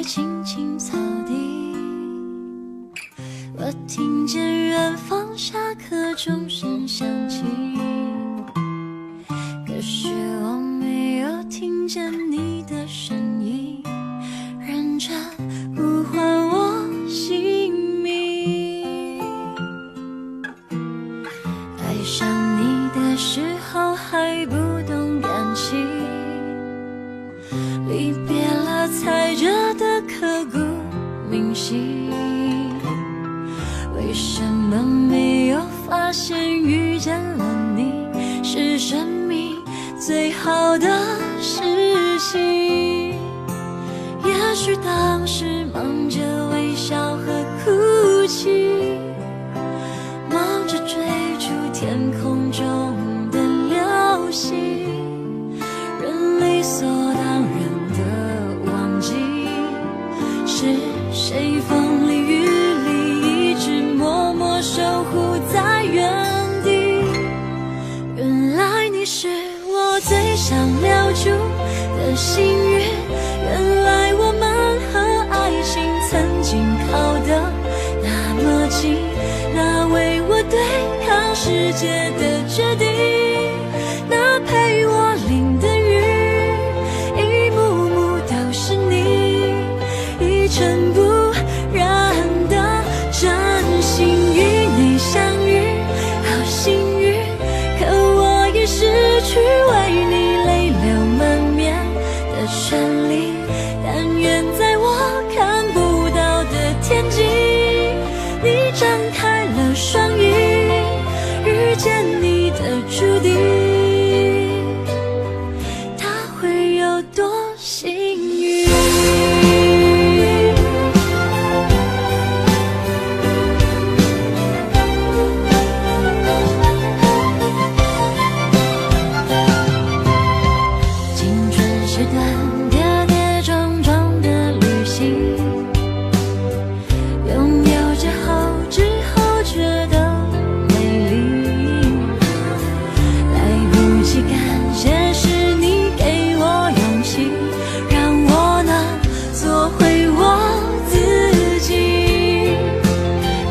在青青草地，我听见远方下课钟声响起，可是我没有听见你的声音，认真呼唤我姓名。爱上你的时候还不懂感情，离别了才觉得刻骨铭心。为什么没有发现遇见了你是生命最好的事情？也许当时忙着微笑和哭泣，忙着追逐天空中的流星，人理所当然的忘记是谁风里雨里一直默默守护在原地。原来你是我最想留住的幸运，原来我们和爱情曾经靠得那么近，那为我对抗世界的决定，那陪我淋的雨，一幕幕都是你，一尘不染的真心与你相遇，好幸运，可我已失去为你泪流满面的权利，但愿在我看不到的天际，你张开了双翼，遇见你的注定，他会有多幸运？青春是段跌跌撞撞的旅行，拥有之后觉得美丽，来不及感谢是你给我勇气，让我能做回我自己。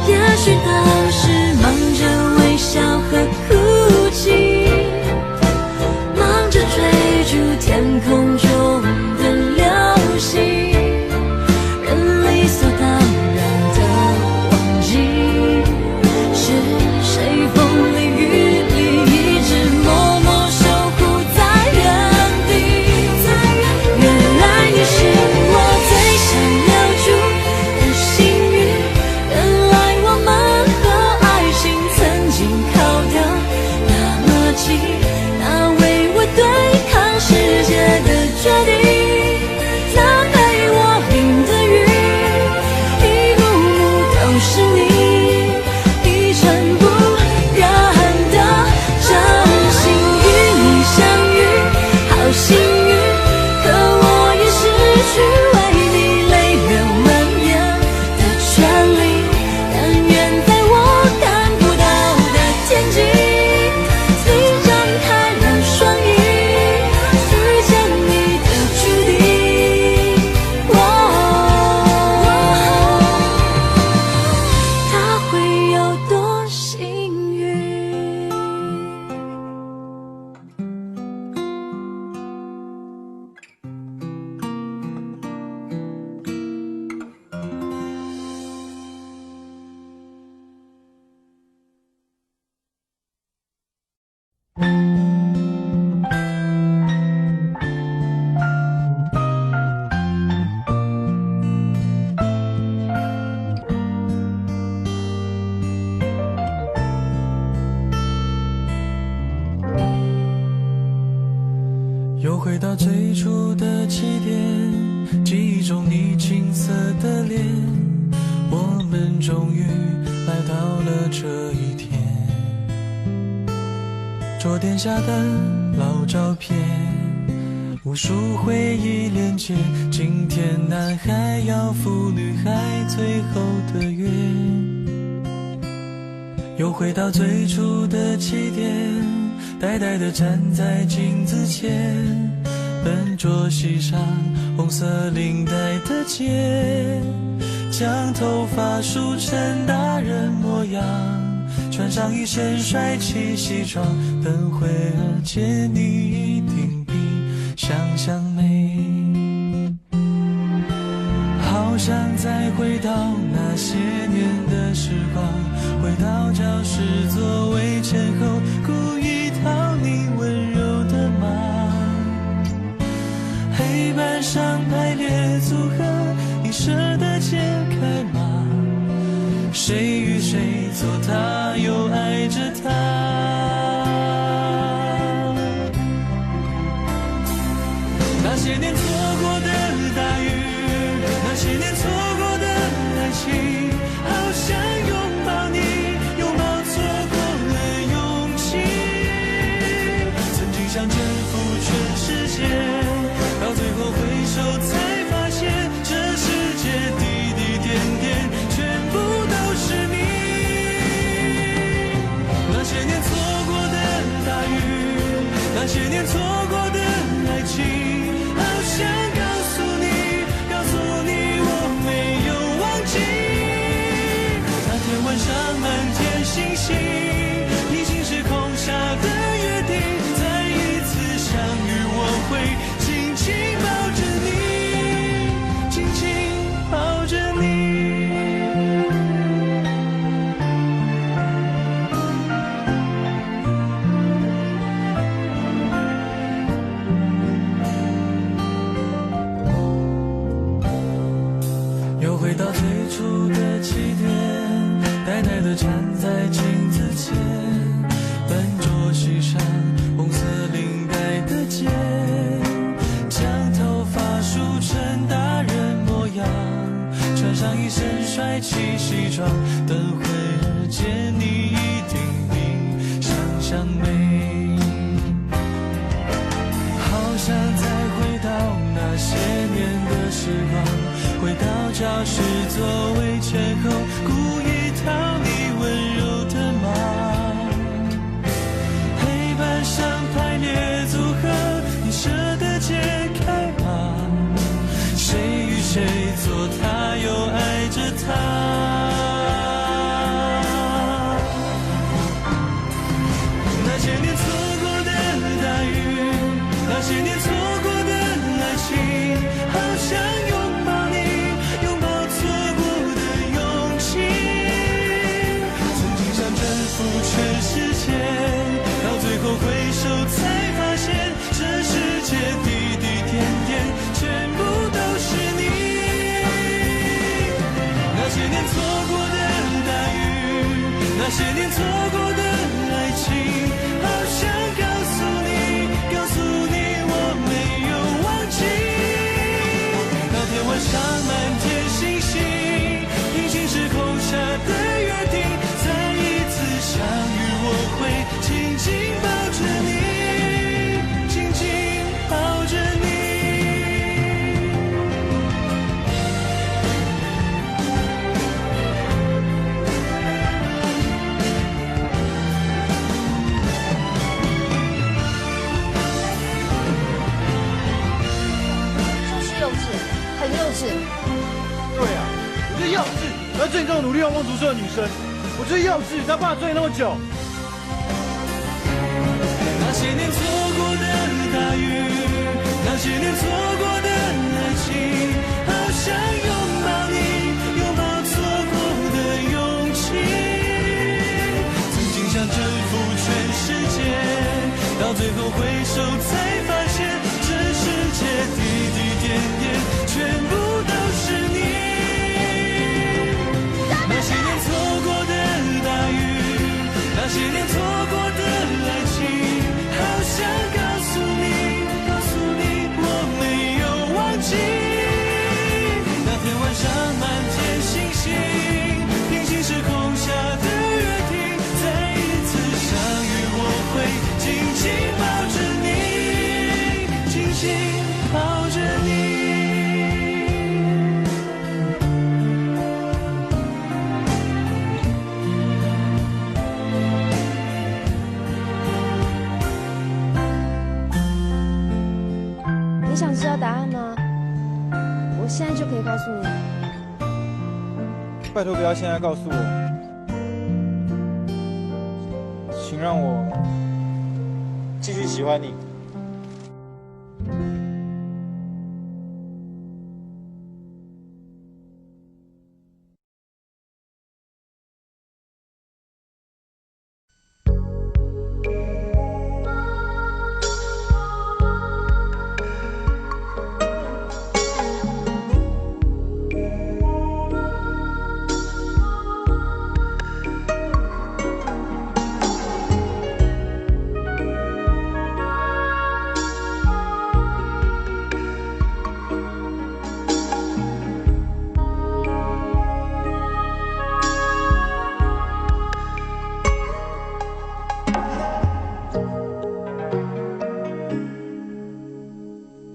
也许当时忙着微笑和哭泣，忙着追逐天空中的流星，人理所当然的忘记是谁风里雨里一直默默守护在原地。原来你是我最想留住的幸运，原来我们和爱情曾经靠得那么近，那为我对抗世界的决定，那陪我淋的雨，一幕幕都是你，一尘不染的真心与你相遇，好幸运，可我已失去为你泪流满面的权利，但愿在我看不到的天际，你张开了双翼，遇见你的注定，他会有多幸运？又回到最初的起点，记忆中你青涩的脸，我们终于来到了这一天。桌垫下的老照片，无数回忆连接，今天男孩要赴女孩最后的约。又回到最初的起点，呆呆地站在镜子前，笨着系上红色领带的街，将头发梳成大人模样，穿上一身帅气西装，等会儿见你一定比想象美。好想再回到那些年的时光，回到教室座位前后，故意讨你温柔的骂。黑板上排列组合，你舍得解开吗？谁与谁做他，又爱着他。那些年错过的大雨，那些年错过的爱情，好想拥抱你，拥抱错过的勇气。曾经想征服全世界，到最后回首才发现，这世界滴滴点点全部都是你。那些年错过的大雨，那些年错过的爱情，好想告诉你，告诉你我没有忘记。那天晚上满天星星，已经是空下的约定，再一次相遇我会紧紧抱着你，紧紧抱着你。又回到最初的起点，呆呆地站在镜子前，笨拙系上红色领带的结，将头发梳成大人模样，穿上一身帅气西装，等会儿见你一定比想象美。好想再回到那些年的时光，回到教室座位前后，故意讨你温柔的骂。黑板上排列组合，你舍得解开吗？谁与谁做他，又爱着他。那些年错过的大雨，那些年错过的爱情，好想拥抱你，拥抱错过的勇气。曾经想征服全世界，到最后回首才发现，这世界滴滴点点全部都是你。那些年错过的大雨，那些年错过的爱情，好想告诉你，告诉你我没有忘记。那天晚上满天星星，已经是空下的约定，再一次相遇我会紧紧抱着你，紧紧抱着你。就是幼稚，很幼稚。对啊，我就是幼稚，而且你这种努力用功读书的女生，我就是幼稚，才把追你那么久。那些年错过的大雨，那些年错过的爱情，好想拥抱你，拥抱错过的勇气。曾经想征服全世界，到最后回首才发现，这世界滴滴点点全部都是你。那些年错过的大雨，那些你想知道答案吗？我现在就可以告诉你。拜托不要现在告诉我，请让我继续喜欢你。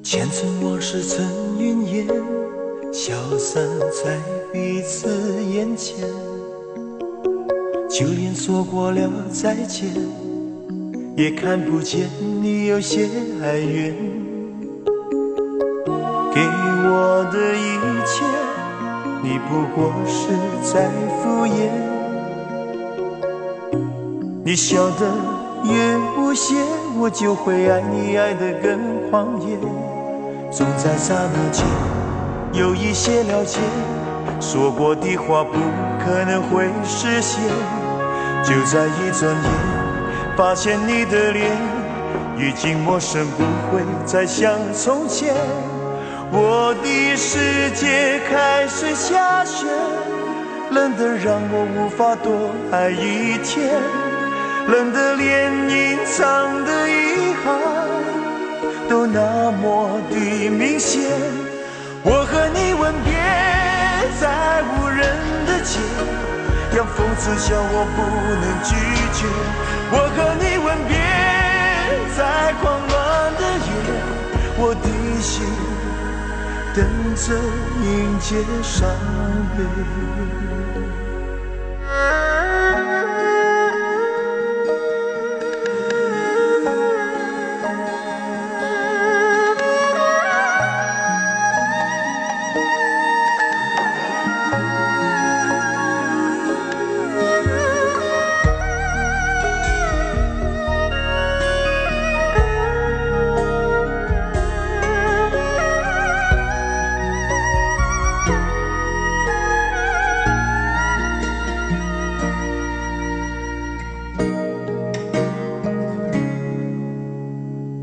前尘往事成云烟，消散在彼此眼前。就连说过了再见，也看不见你有些哀怨。给我的一切，你不过是在敷衍。你笑得越无邪，我就会爱你爱得更狂野。总在刹那间有一些了解，说过的话不可能会实现。就在一转眼，发现你的脸已经陌生，不会再像从前。我的世界开始下雪，冷得让我无法多爱一天，冷得连隐藏的遗憾都那么的明显。我和你吻别在无人的街，让风痴笑我不能拒绝。我和你吻别在狂乱的夜，我的心等着迎接伤悲。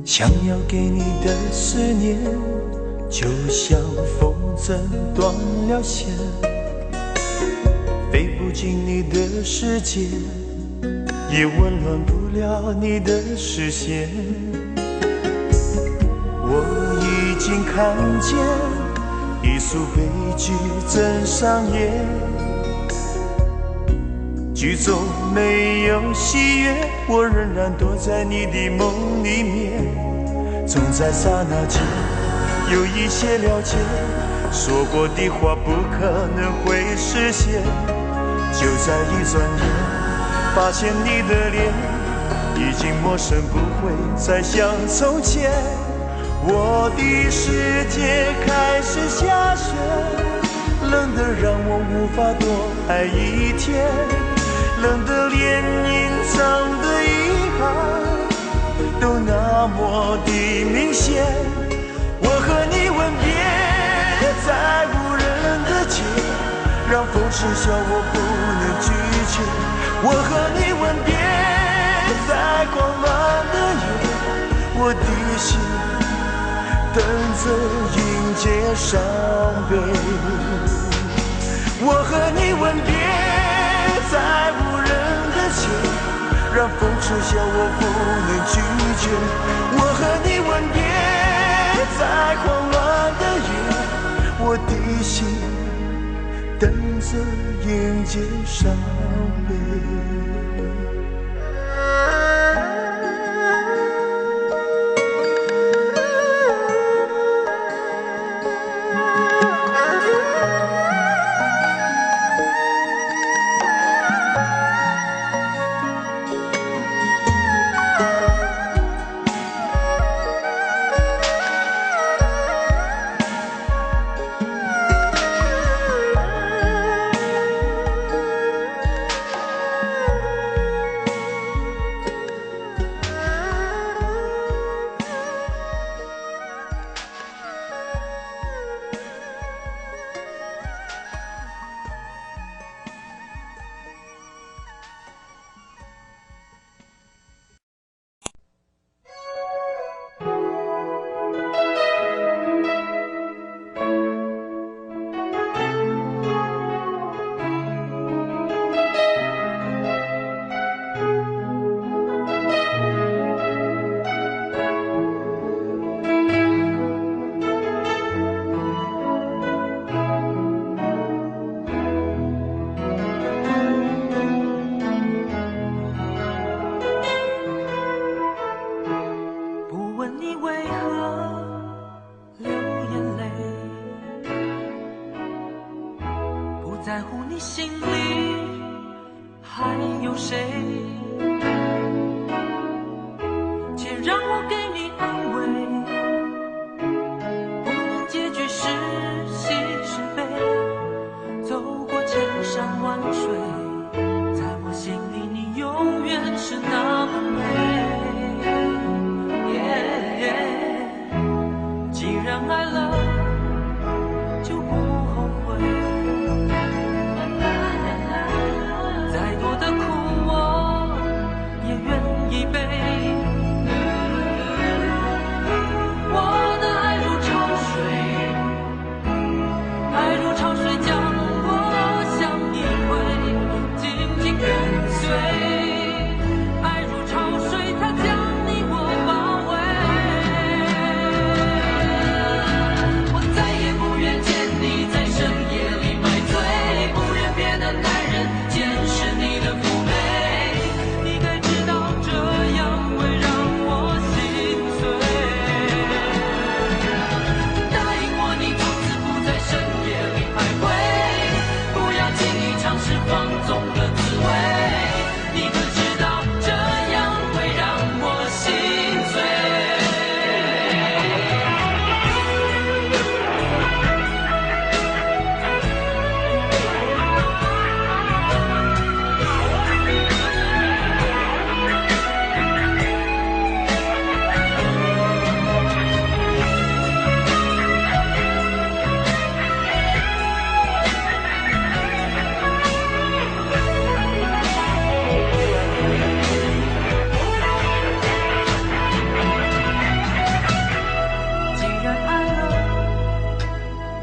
想要给你的思念，就像风筝断了线，飞不进你的世界，也温暖不了你的视线。我已经看见一出悲剧正上演，剧中没有喜悦，我仍然躲在你的梦里面。总在刹那间有一些了解，说过的话不可能会实现。就在一转眼，发现你的脸已经陌生，不会再像从前。我的世界开始下雪，冷得让我无法多爱一天，冷得连隐藏的遗憾都那么的明显。我和你吻别在无人的街，让风痴笑我不能拒绝。我和你吻别在狂乱的夜，我的心等着迎接伤悲。我和你吻别在无人的街，让风痴笑我不能拒绝。我和你吻别在狂乱的夜，我的心等着迎接伤悲。在乎你心里还有谁？且让我给你安慰，不论结局是喜是悲，走过千山万水，在我心里你永远是那么美。既然爱了，就不后悔。再多的苦我也愿意背。我的爱如潮水，爱如潮水将我向你推，紧紧跟随。爱如潮水，它将你我包围。我再也不愿见你在深夜里买醉，不愿别的男人见识你的妩媚。你该知道这样会让我心碎。答应我你从此不在深夜里徘徊，不要轻易尝试放纵的滋味。你可知道这样会让我心碎。既然爱了，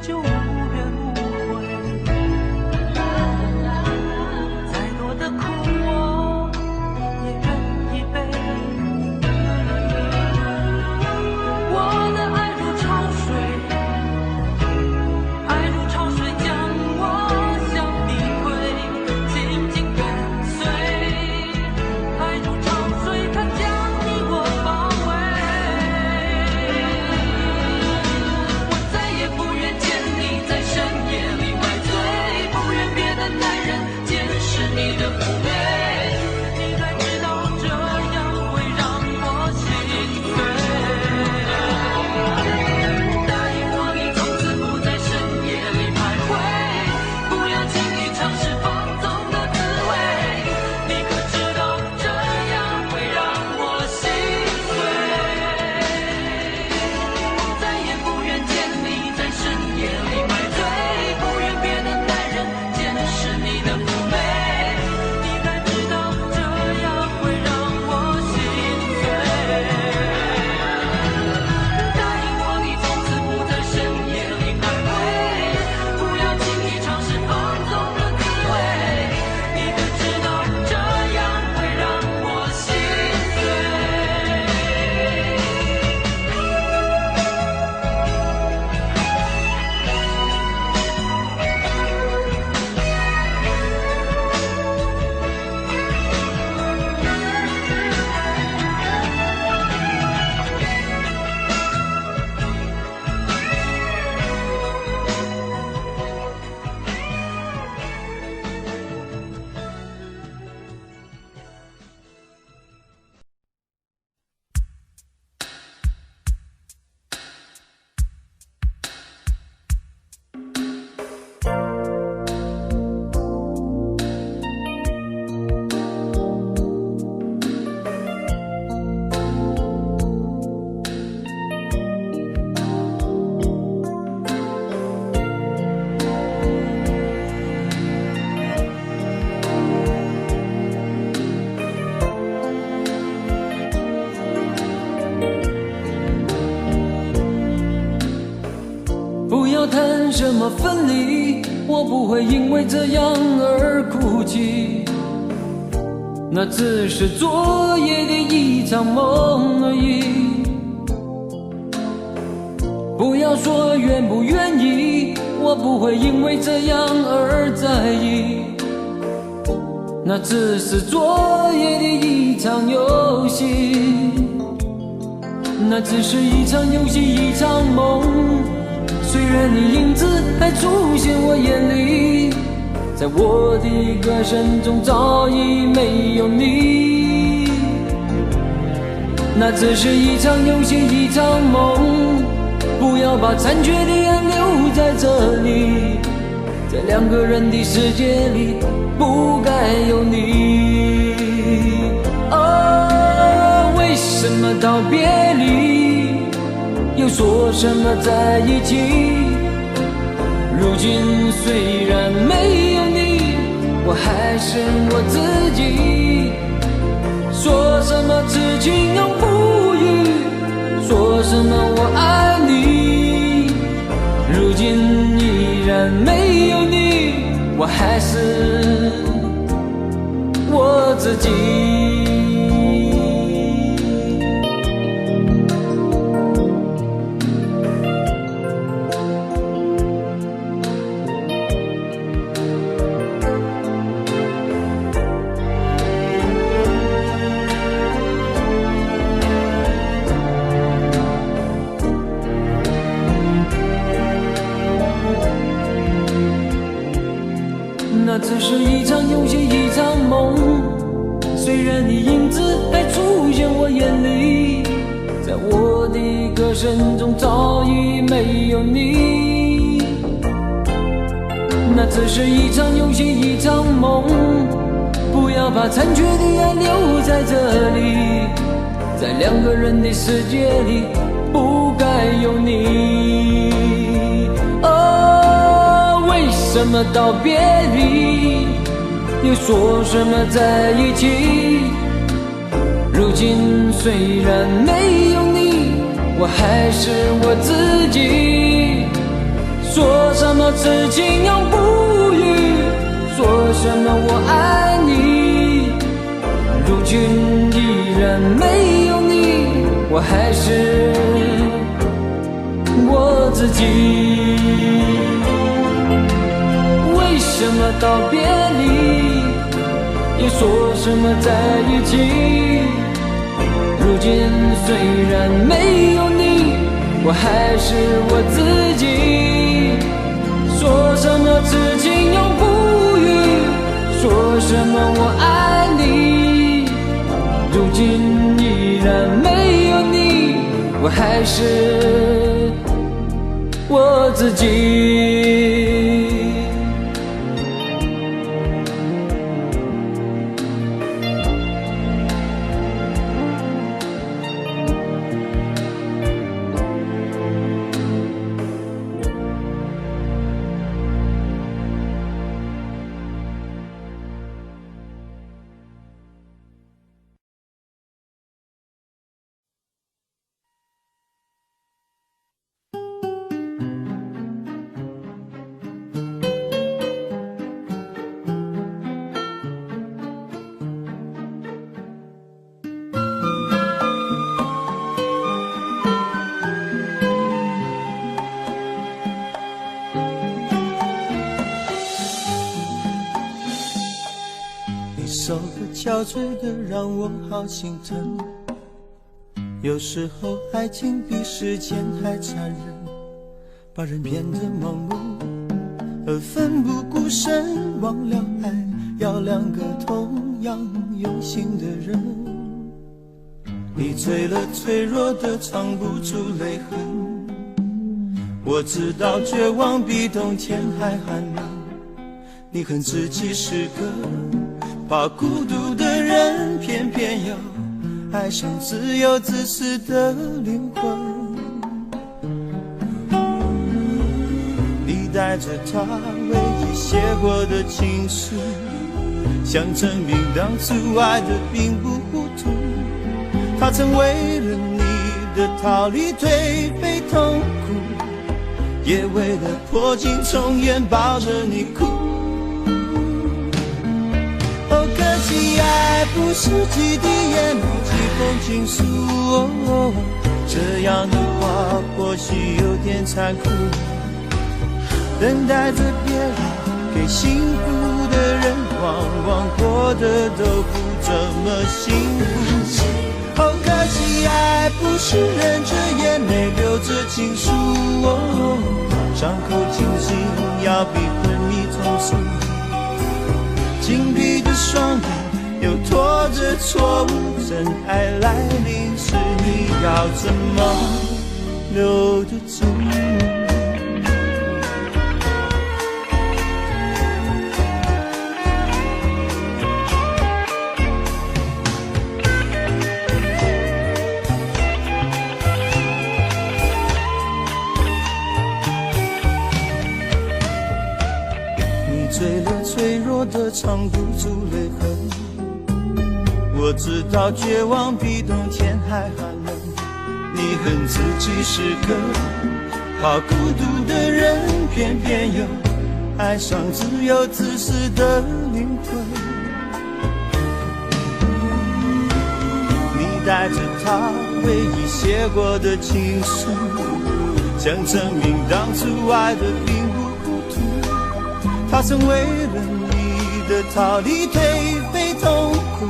就无怨无悔。再多的苦我也愿意背。我的爱如潮水，爱如潮水将我向你推，紧紧跟随。爱如潮水，它将你我包围。我再也不愿见你在深夜里买醉，不愿别的男人见识你的妩媚。你该知道这样会让我心碎。答应我你从此不在深夜里徘徊，不要轻易尝试放纵的滋味。你可知道这样会让我心碎。我再也不愿见你在深夜里买醉，不愿别的男人见识你的妩媚。你该知道这样会让我心碎。答应我你从此不在深夜里徘徊，不要轻易尝试放纵的滋味。你可知道这样会让我心碎。不要谈什么分离，我不会因为这样而哭泣。那只是昨夜的一场梦而已。不要说愿不愿意，我不会因为这样而在意。那只是昨夜的一场游戏，那只是一场游戏，一场梦。虽然你影子还出现我眼里，在我的歌声中早已没有你。那只是一场游戏，一场梦，不要把残缺的爱留在这里，在两个人的世界里不该有你。哦，为什么道别离，又说什么在一起？如今虽然没有你，我还是我自己。说什么痴情永不渝，说什么我爱你，如今依然没有你，我还是我自己。那只是一场游戏，一场梦，虽然你影子还出现我眼里，在我的歌声中早已没有你。那只是一场游戏，一场梦，不要把残缺的爱留在这里，在两个人的世界里不该有你。为什么道别离，又说什么在一起？如今虽然没有你，我还是我自己。说什么痴情永不渝，说什么我爱你，如今依然没有你，我还是我自己。为什么道别离，又说什么在一起？如今虽然没有你，我还是我自己。说什么痴情永不渝，说什么我爱你，如今依然没有你，我还是我自己。手的憔悴的让我好心疼，有时候爱情比时间还残忍，把人变得盲目而奋不顾身，忘了爱要两个同样用心的人。你醉了脆弱的藏不住泪痕，我知道绝望比冬天还寒冷，你恨自己是个怕孤独的人，偏偏又爱上自由自私的灵魂。你带着他唯一写过的情书，想证明当初爱的并不糊涂。他曾为了你的逃离颓废痛苦，也为了破镜重圆抱着你哭。可惜爱不是几滴眼泪几封情书，这样的话或许有点残酷。等待着别人给幸福的人，往往过得都不怎么幸福。可惜爱不是忍着眼泪流着情书，伤口清醒要比昏迷痛楚。紧闭着双眼，又拖着错误，真爱来临时，你要怎么留得住？醉了，脆弱的藏不住泪痕。我知道绝望比冬天还寒冷。你恨自己是个好孤独的人，偏偏又爱上自由自私的灵魂。你带着他唯一写过的情书，想证明当初爱的并不糊涂。他曾为了你的逃离颓废痛苦，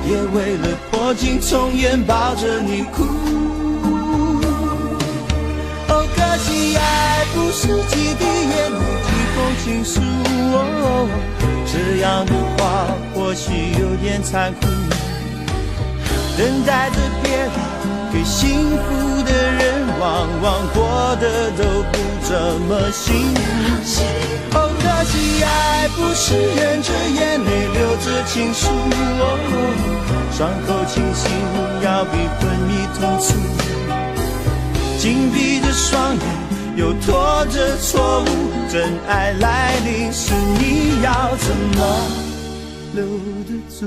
也为了破镜重圆抱着你哭。哦，可惜爱不是几滴眼泪几封情书，哦，这样的话或许有点残酷。等待着别离，给幸福的人往往过得都不怎么幸福。哦，可惜爱不是忍着眼泪流着情书，哦，伤口清醒要比昏迷痛楚。紧闭着双眼，又拖着错误，真爱来临时，你要怎么留得住？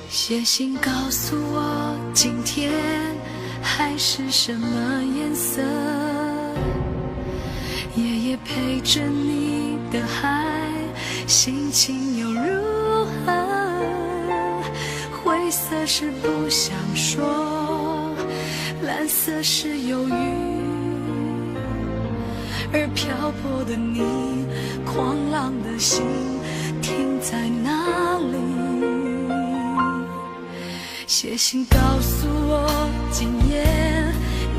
写信告诉我今天海是什么颜色，夜夜陪着你的海心情又如何？灰色是不想说，蓝色是忧郁，而漂泊的你，狂浪的心停在哪里？写信告诉我今夜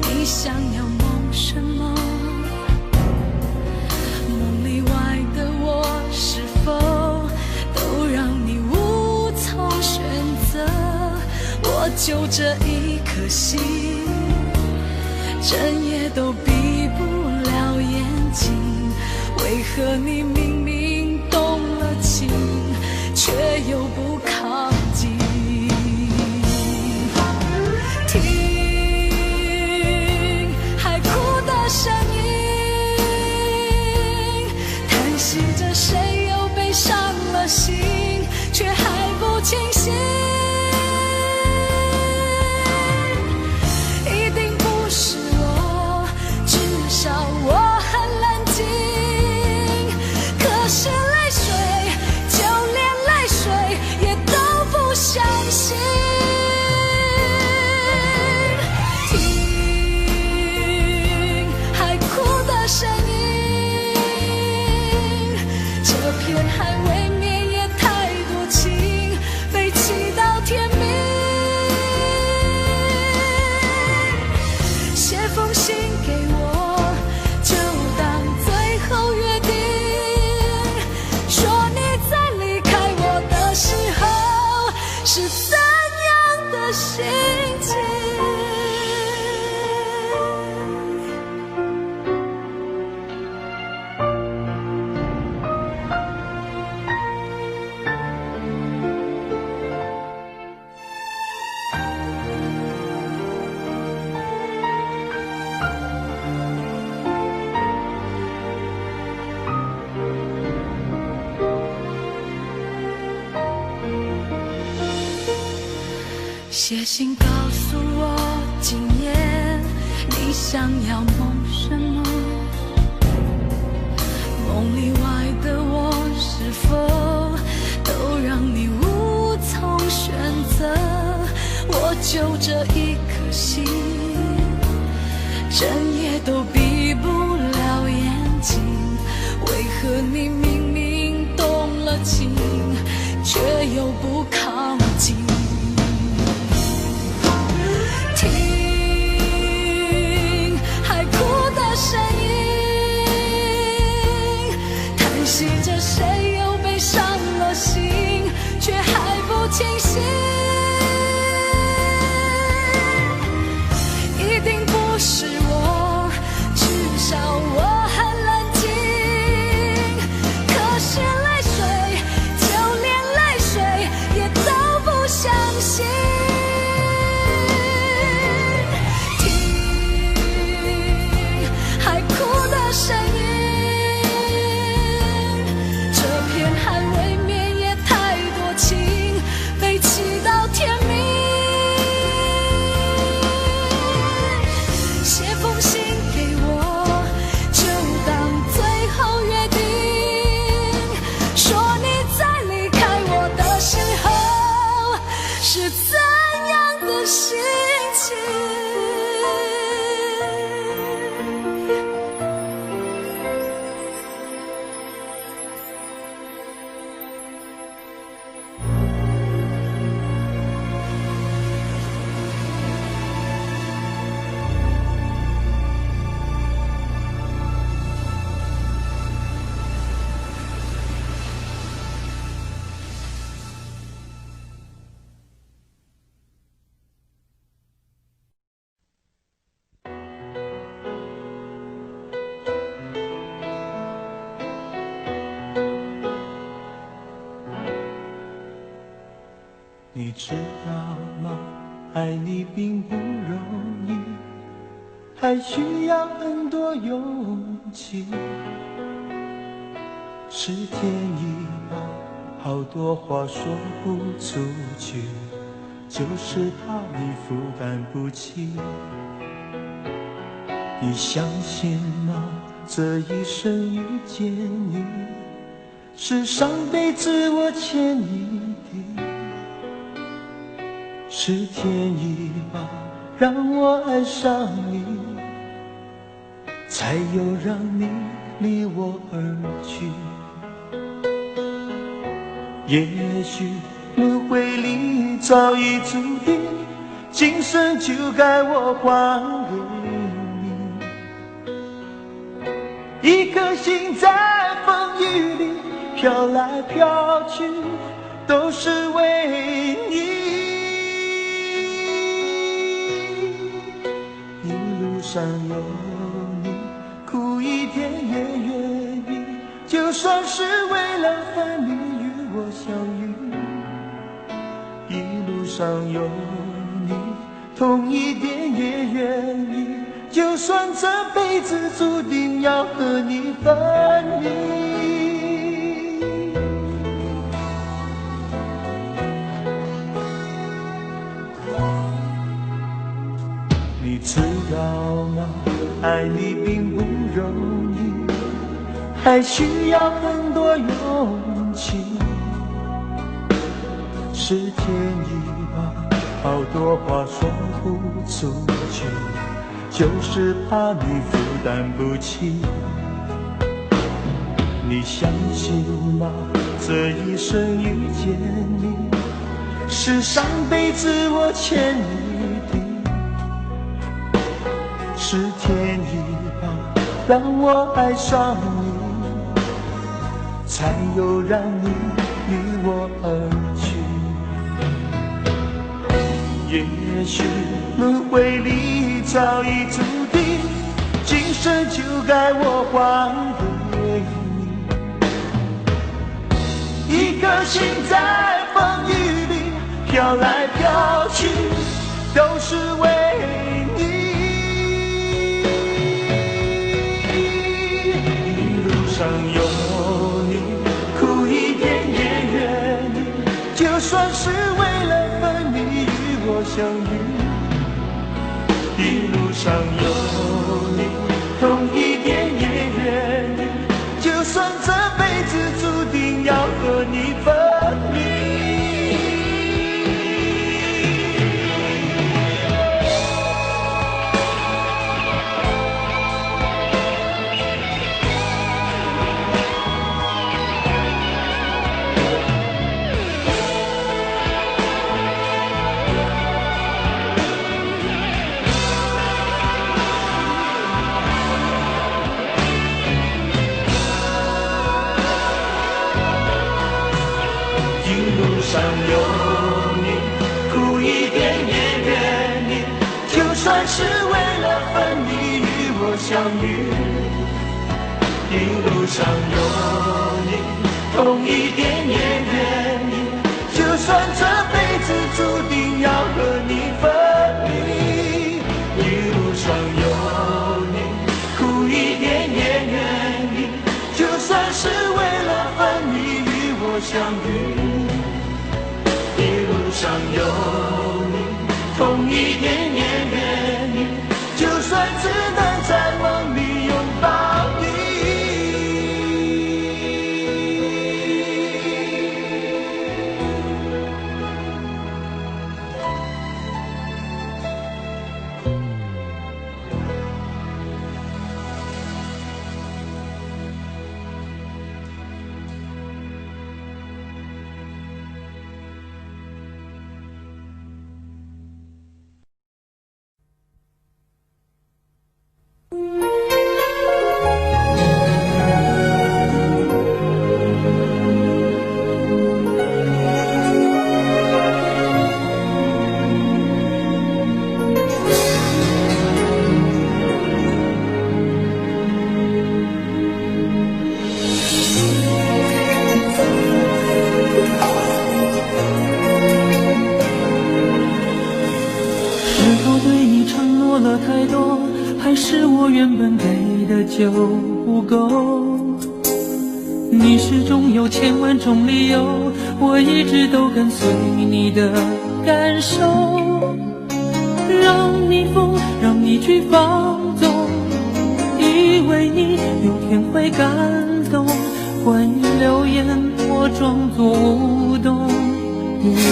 你想要梦什么，梦里外的我是否都让你无从选择？我就这一颗心，整夜都闭不了眼睛，为何你明明动了情，却又不靠近？听海哭的声音，叹息着谁又被伤了心，却还不清醒。一定不是我，至少我很冷静。可是泪水，就连泪水也写信告诉我今夜你想要梦什么，梦里外的我是否都让你无从选择，我就这一颗心整夜都闭不了眼睛，为何你明明动了情却又不靠近，听海哭的声音，叹息着谁又被伤了心，却还不清醒，一定不是我，至少我很冷静，可是泪水就连泪水也都不相信，听海哭的声音，这片海未免也太多情，被气到天明，写封信给我，就当最后约定，说你在离开我的时候是怎样的心情。你知道吗？爱你并不容易，还需要很多勇气。是天意吧，好多话说不出去，就是怕你负担不起。你相信吗？这一生遇见你，是上辈子我欠你的。是天意吧，让我爱上你，才有让你离我而去。也许轮回里早已注定，今生就该我还给你。一颗心在风雨里飘来飘去，都是为你。上有你，苦一点也愿意，就算是为了和你与我相遇。一路上有你，痛一点也愿意，就算这辈子注定要和你分离。你知道吗？爱你并不容易，还需要很多勇气。是天意吧，好多话说不出去，就是怕你负担不起。你相信吗？这一生遇见你，是上辈子我欠你的。是天意吧，让我爱上你，才有让你离我而去。也许轮回里早已注定，今生就该我还给你。一颗心在风雨里飘来飘去，都是为你。上有你，苦一点也愿意，就算是为了和你与我我相遇。一路上有你，痛一点也愿意，就算这辈子注定要和你分离。上有你，苦一点也愿意，就算是为了分离与我相遇。一路上有你，痛一点也愿意，就算这辈子注定要和你分离。一路上有你，苦一点也愿意，就算是为了分离与我相遇。上有你，痛一点也愿意，就算只能在梦里拥抱你。还是我原本给的就不够，你始终有千万种理由，我一直都跟随你的感受，让你疯，让你去放纵，以为你有天会感动，关于流言我装作无动于衷。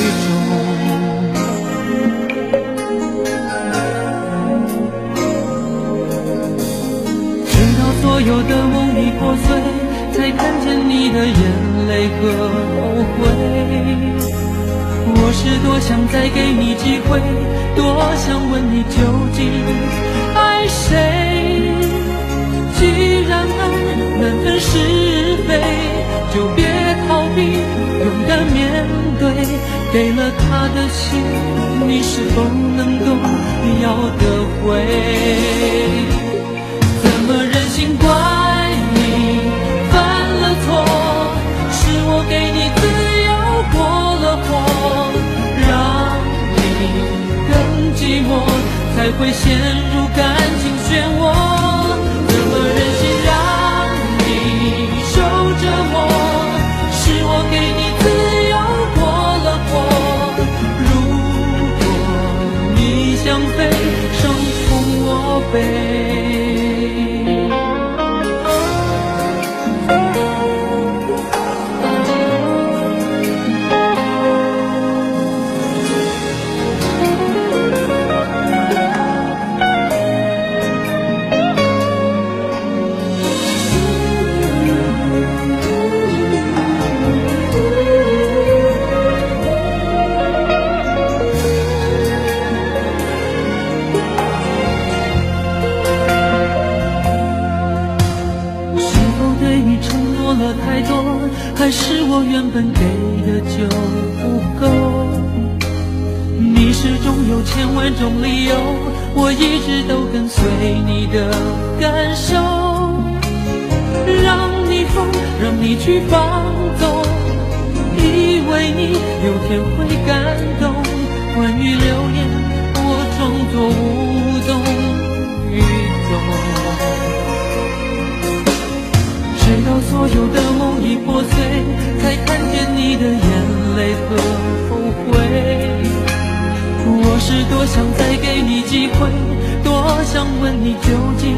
所有的梦已破碎，才看见你的眼泪和后悔。我是多想再给你机会，多想问你究竟爱谁。既然爱难分是非，就别逃避，勇敢面对。给了他的心，你是否能够要得回？任性怪你犯了错，是我给你自由过了火，让你更寂寞，才会陷入感情漩涡。怎么忍心让你受折磨，是我给你自由过了火，如果你想飞，生从我背。还是我原本给的就不够，你始终有千万种理由，我一直都跟随你的感受，让你疯，让你去放纵，以为你有天会感动，关于流言我装作无动于衷，直到所有的梦已破碎，才看见你的眼泪和后悔。我是机会，多想问你究竟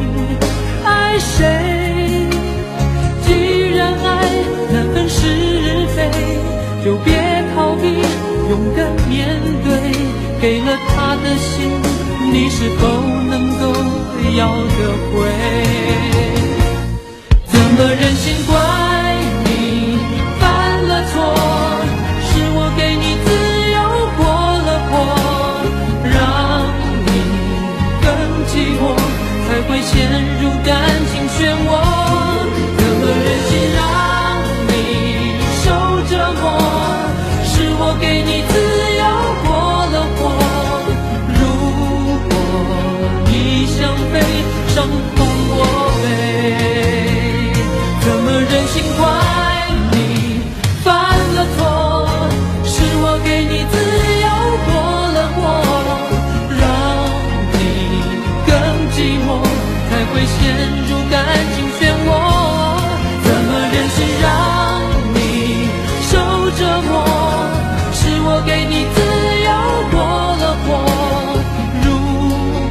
爱谁？既然爱难分是非，就别逃避，勇敢面对。给了他的心，你是否能够要得回？怎么忍心怪你犯了错？是我给你自由过了火，让你更寂寞，才会陷入感情漩涡。怎么忍心让你受折磨？是我给你自由过了火。如果你想飞，伤痛我背。怎么忍心怪你犯了错？是我给你自由过了火，让你更寂寞，才会陷入感情漩涡。怎么忍心让你受折磨？是我给你自由过了火。如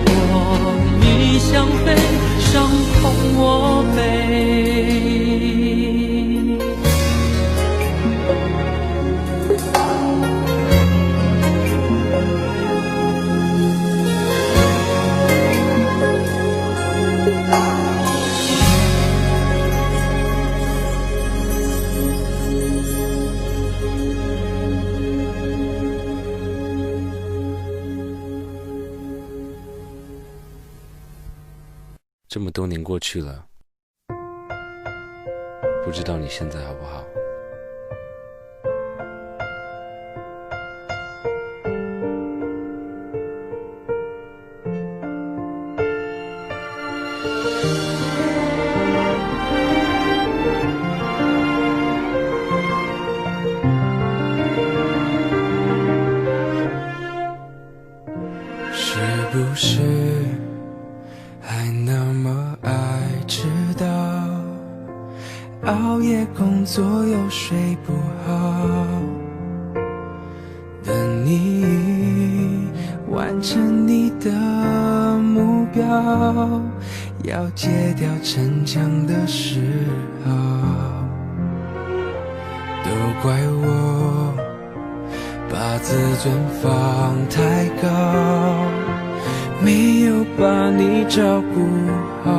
果你想飞，伤痛我背。这么多年过去了，不知道你现在好不好？是不是还那么爱迟到，熬夜工作又睡不好，等你完成你的目标，要戒掉逞强的嗜好。都怪我把自尊放太高，没有把你照顾好。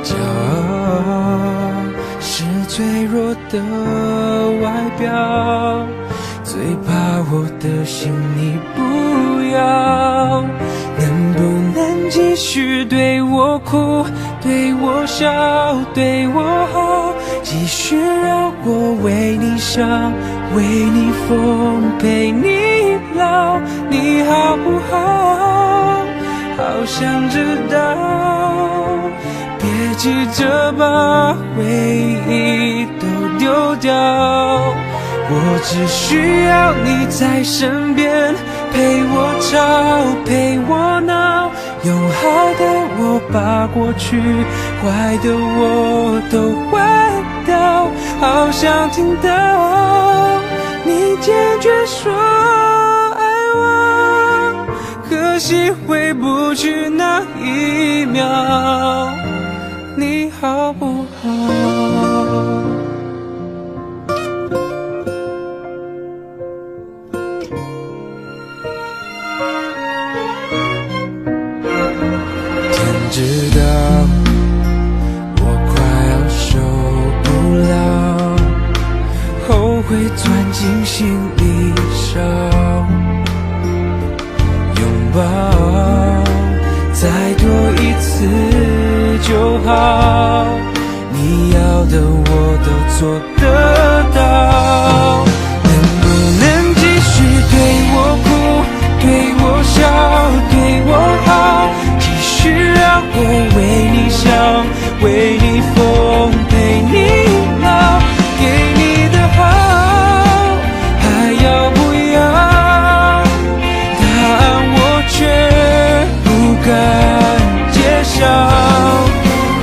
骄傲是脆弱的外表，最怕我的心你不要。能不能继续对我哭，对我笑，对我好，继续让我为你伤，为你疯，陪你老，你好不好？好想知道，别急着把回忆都丢掉，我只需要你在身边，陪我吵，陪我闹，用好的我把过去，坏的我都换掉，好想听到你坚决说爱我，可惜回不去那一秒，你好不好？知道我快要受不了，后悔钻进心里烧，拥抱再多一次就好，你要的我都做得到。能不能继续对我哭，对我笑，对我好，让我为你想，为你疯，陪你老，给你的好还要不要？答案我却不敢揭晓，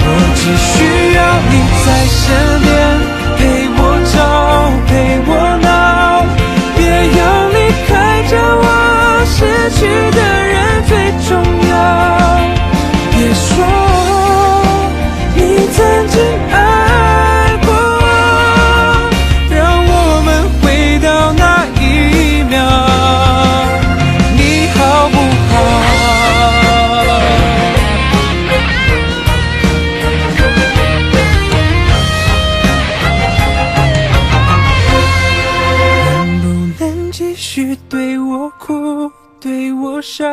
我只需要你在身边，陪我吵，多少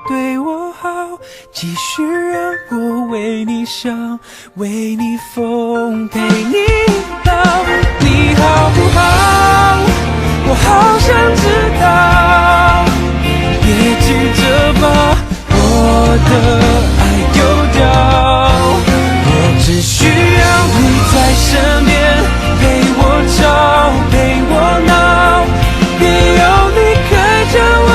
对我好，继续让我为你想，为你疯，陪你到，你好不好？我好想知道，别急着把我的爱丢掉，我只需要你在身边，陪我吵，陪我闹，别有你可将我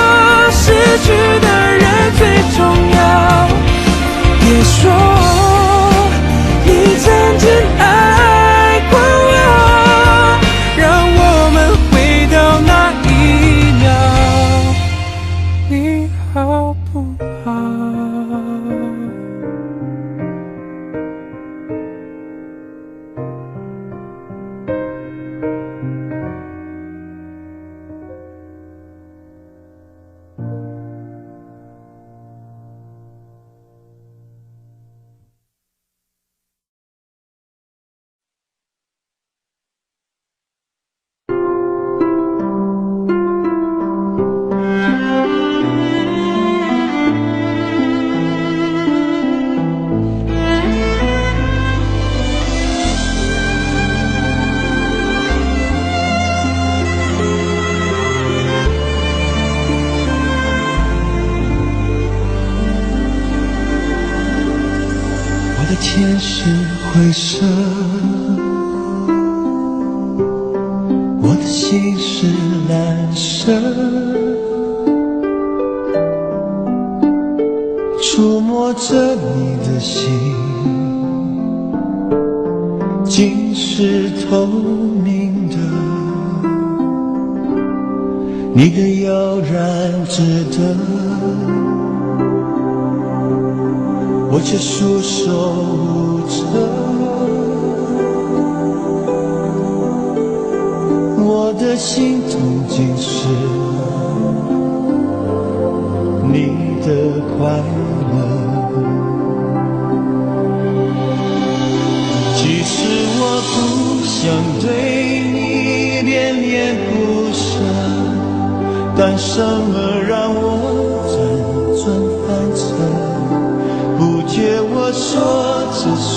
失去的人最重要，别说你曾经爱过我，让我们回到那一秒，你好不好？我的天是灰色，我的心是蓝色，触摸着你的心，竟是透明的，你的悠然自得，我却束手无策，我的心痛竟是你的快乐。其实我不想对你恋恋不舍，但什么让我辗转反侧？不觉我说着说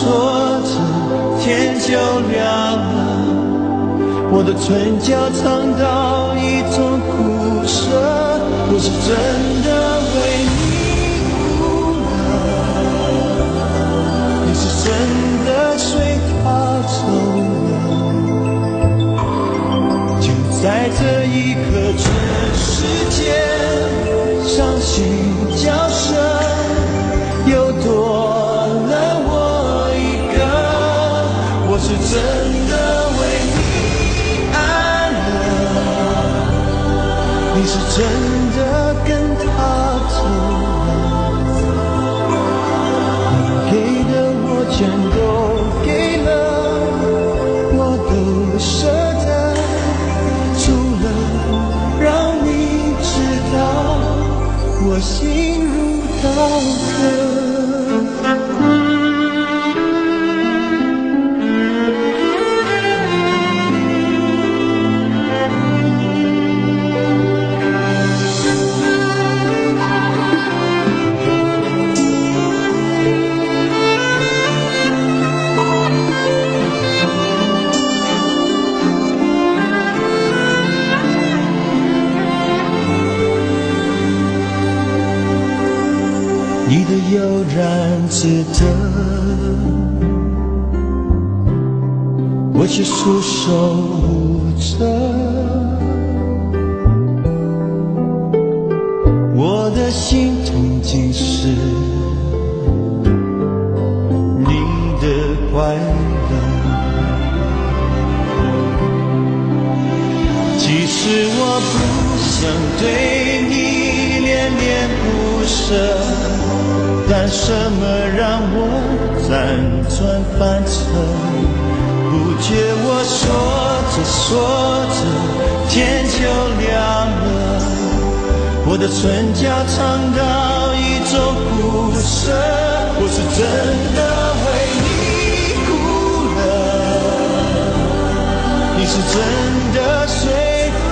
着，天就亮了，我的唇角尝到一种苦涩，我是真的为你哭了，你是真的随他走了，就在这一刻，全世界伤心叫声又多了我一个，我是真的为你爱了，你是真的跟他走了，你给的我全都给了，我都舍得，除了让你知道我心如刀割。你的悠然自得，我却束手无策，我的心痛竟是你的快乐。其实我不想对你恋恋不舍，但什么让我辗转反侧？不觉我说着说着，天就亮了，我的唇角尝到一种苦涩，我是真的为你哭了，你是真的随他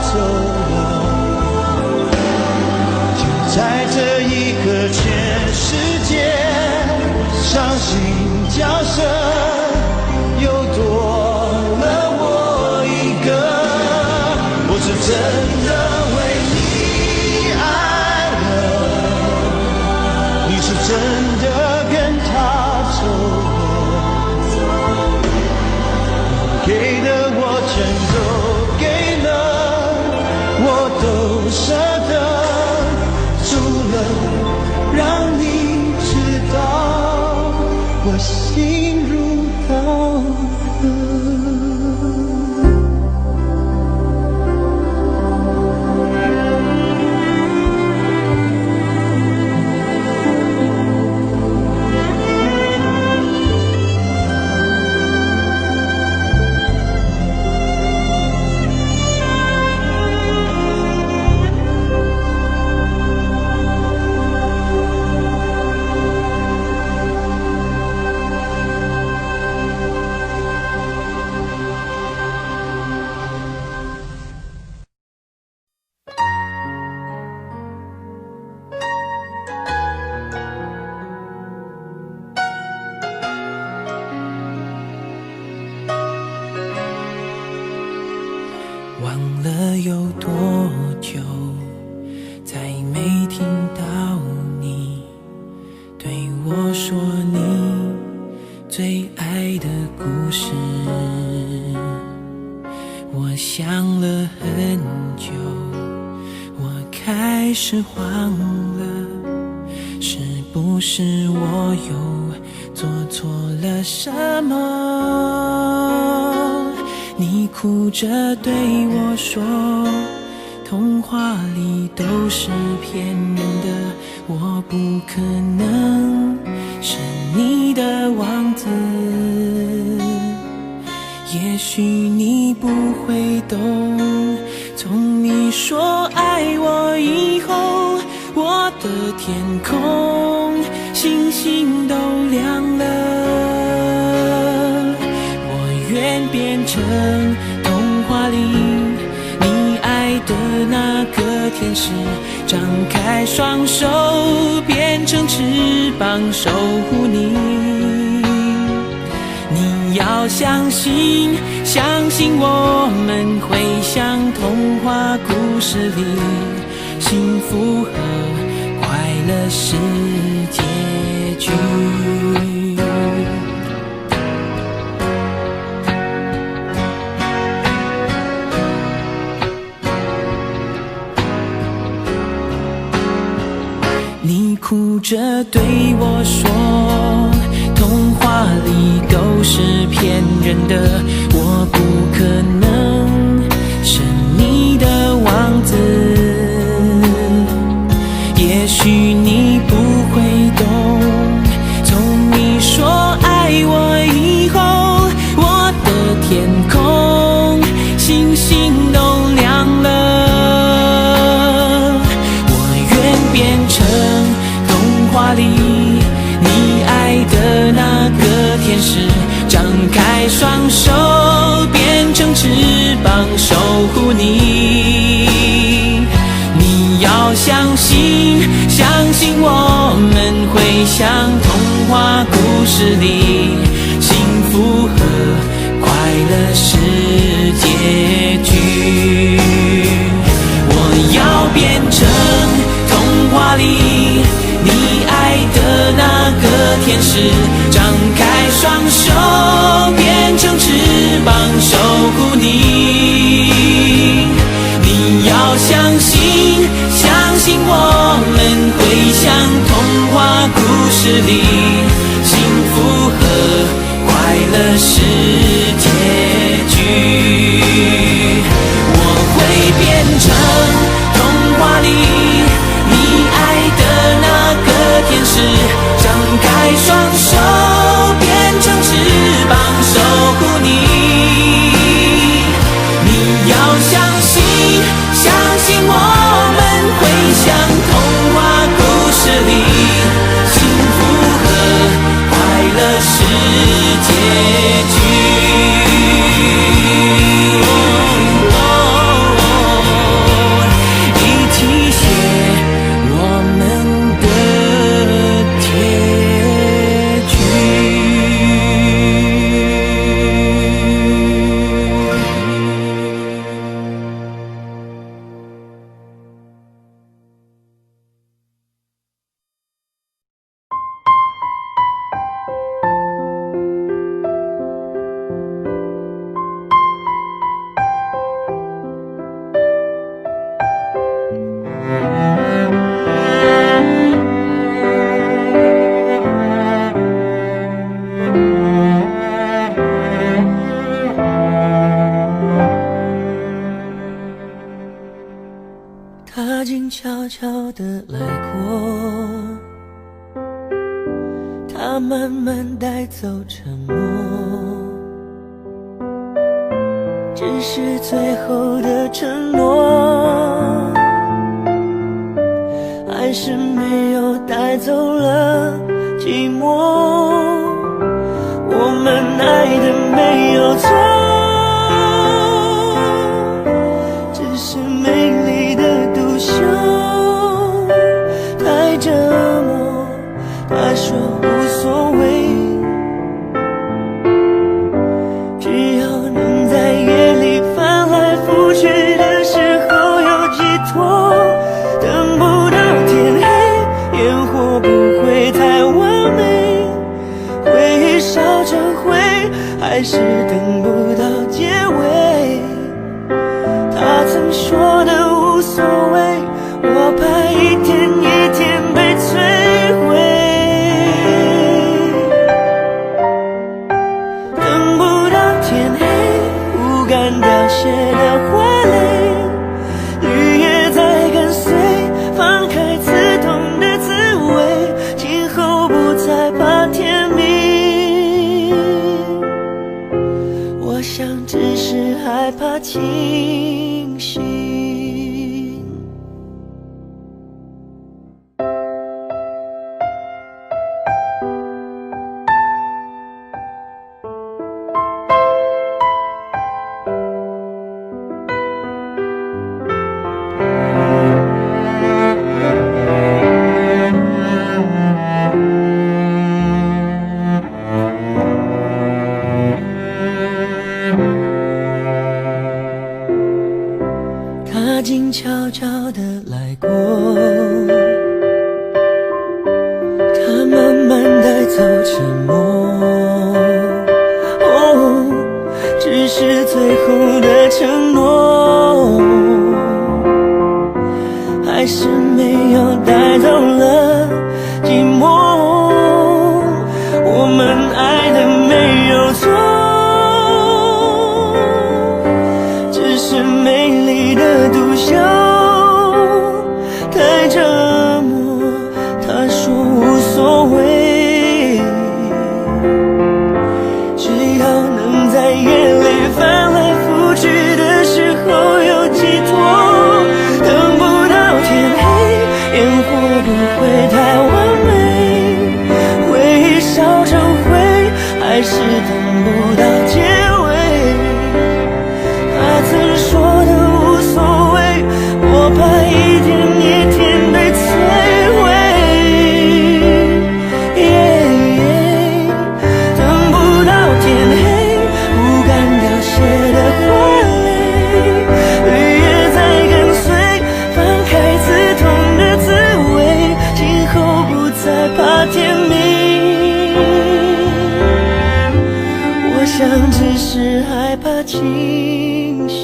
走了，就在给的我全都给了，我都舍得，除了让你知道我心如刀割。忘了有多久，再没听到你对我说你最爱的故事。我想了很久，我开始慌了，是不是我又做错了什么？你哭着对我说，童话里都是骗人的，我不可能是你的王子。也许你不会懂，从你说爱我以后，我的天空星星都亮了。我愿变成童话里你爱的那个天使，张开双手变成翅膀守护你。你要相信，相信我们会像童话故事里，幸福和快乐是结局。你哭着对我说，童话里都是骗人的，我不可能是你的王子。也许你不会懂，从你说爱我以后，我的天空星星都亮了。我愿变成童话里你爱的那个天使，张开双手变成翅膀守护你。你要相信，相信我们会像童话故事里，幸福和快乐是结局。我要变成童话里你爱的那个天使，张开双手变成翅膀守护你。你要相信，相信我们会像童话故事里，幸福和快乐是结局。悄悄地来过，它慢慢带走沉默，只是最后的承诺，还是没有带走了寂寞。我们爱的没有错，只是美丽的独秀太折磨。他说无所谓，只要能在夜里翻来覆去的时候有寄托。等不到天黑，烟火不会太完美，回忆烧成灰，还是等不到结尾。他曾说的无所谓，我怕一天一天被摧毁。等不到天黑，不敢凋谢的花蕾，绿叶在跟随，放开刺痛的滋味，今后不再怕天明。我想只是害怕清醒。他静悄悄地来过，他慢慢带走沉默，哦，只是最后的承诺，还是没有带走了寂寞。我们爱的没有错，只是美丽的独秀太折磨。他说无所谓，只要能在夜里翻来覆去的时候有寄托。等不到天黑，烟火不会太完美，回忆烧成灰，还是等不到结尾。他曾说的无所谓，我怕一天一天被摧毁。等不到天黑，不敢凋谢的花蕾，绿叶在跟随，放开刺痛的滋味，今后不再怕天明。我想只是害怕清醒。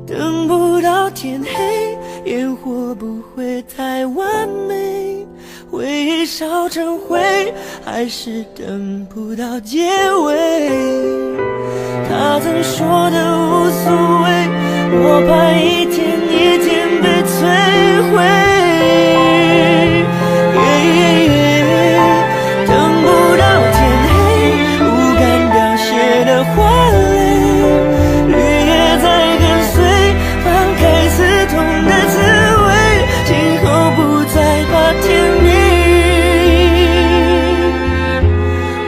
等不到天黑，烟火不会太完美，回忆烧成灰，还是等不到结尾。他曾说的无所谓，我怕一天一天被摧毁。等不到天黑，不敢凋谢的花蕾，绿叶在跟随，放开刺痛的滋味，今后不再怕天明。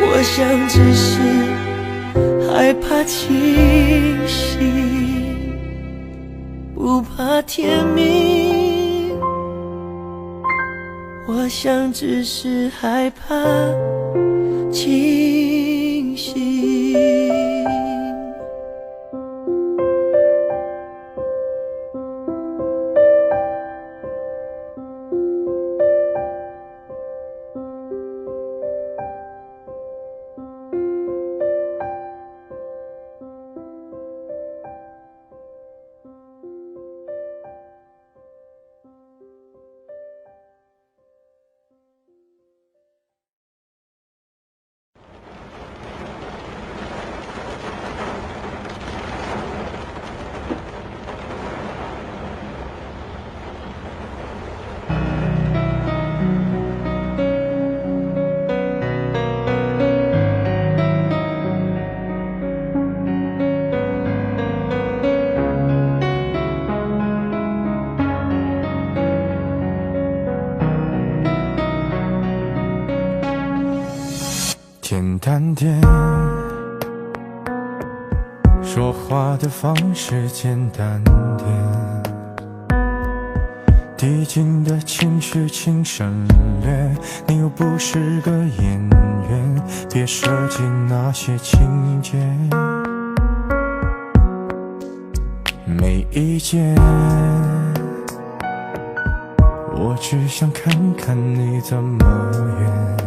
我想只是害怕清醒，不怕天明。我想只是害怕清醒。说话的方式简单点，递进的情绪请省略，你又不是个演员，别设计那些情节。没意见，我只想看看你怎么演。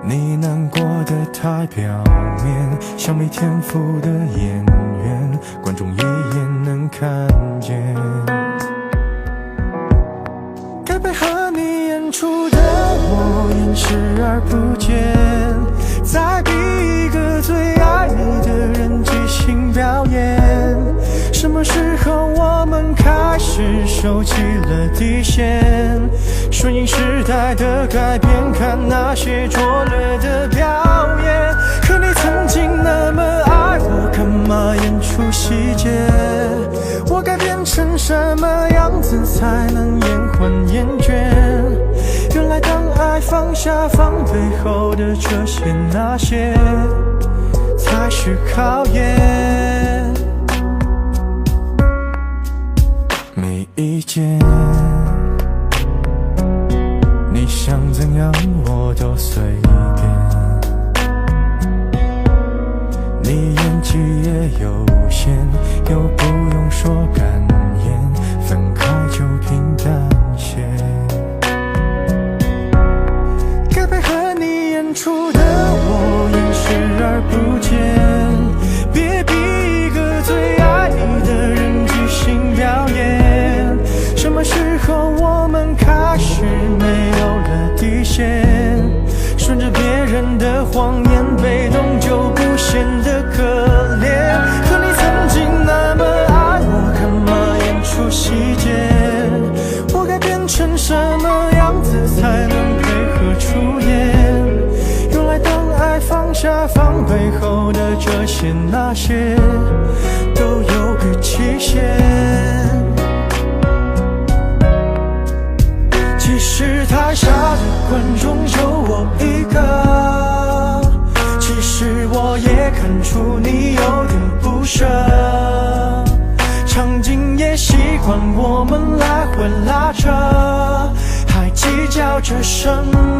你难过的太表面，像没天赋的演员，观众一眼能看见。该配合你演出的我演视而不见，再逼一个最爱你的人即兴表演。什么时候我们开始收起了底线？顺应时代的改变，看那些拙劣的表演。可你曾经那么爱我，干嘛演出细节？我该变成什么样子才能延缓厌倦？原来当爱放下放背后的这些那些，才是考验。没意见，你想怎样我都随便。你演技也有限，又不用说感言，分开就平淡些。该配合你演出的我演视而不见，别逼一个最爱你的人即兴表演。什么时候我们开始没有了底线？顺着别人的谎言，被动就不显得可怜。可你曾经那么爱我，干嘛演出细节？我该变成什么样子才能配合出演？原来当爱放下放背后的这些那些，都有个期限。其实台下的观众就我一个，其实我也看出你有点不舍，场景也习惯我们来回拉扯，还计较着什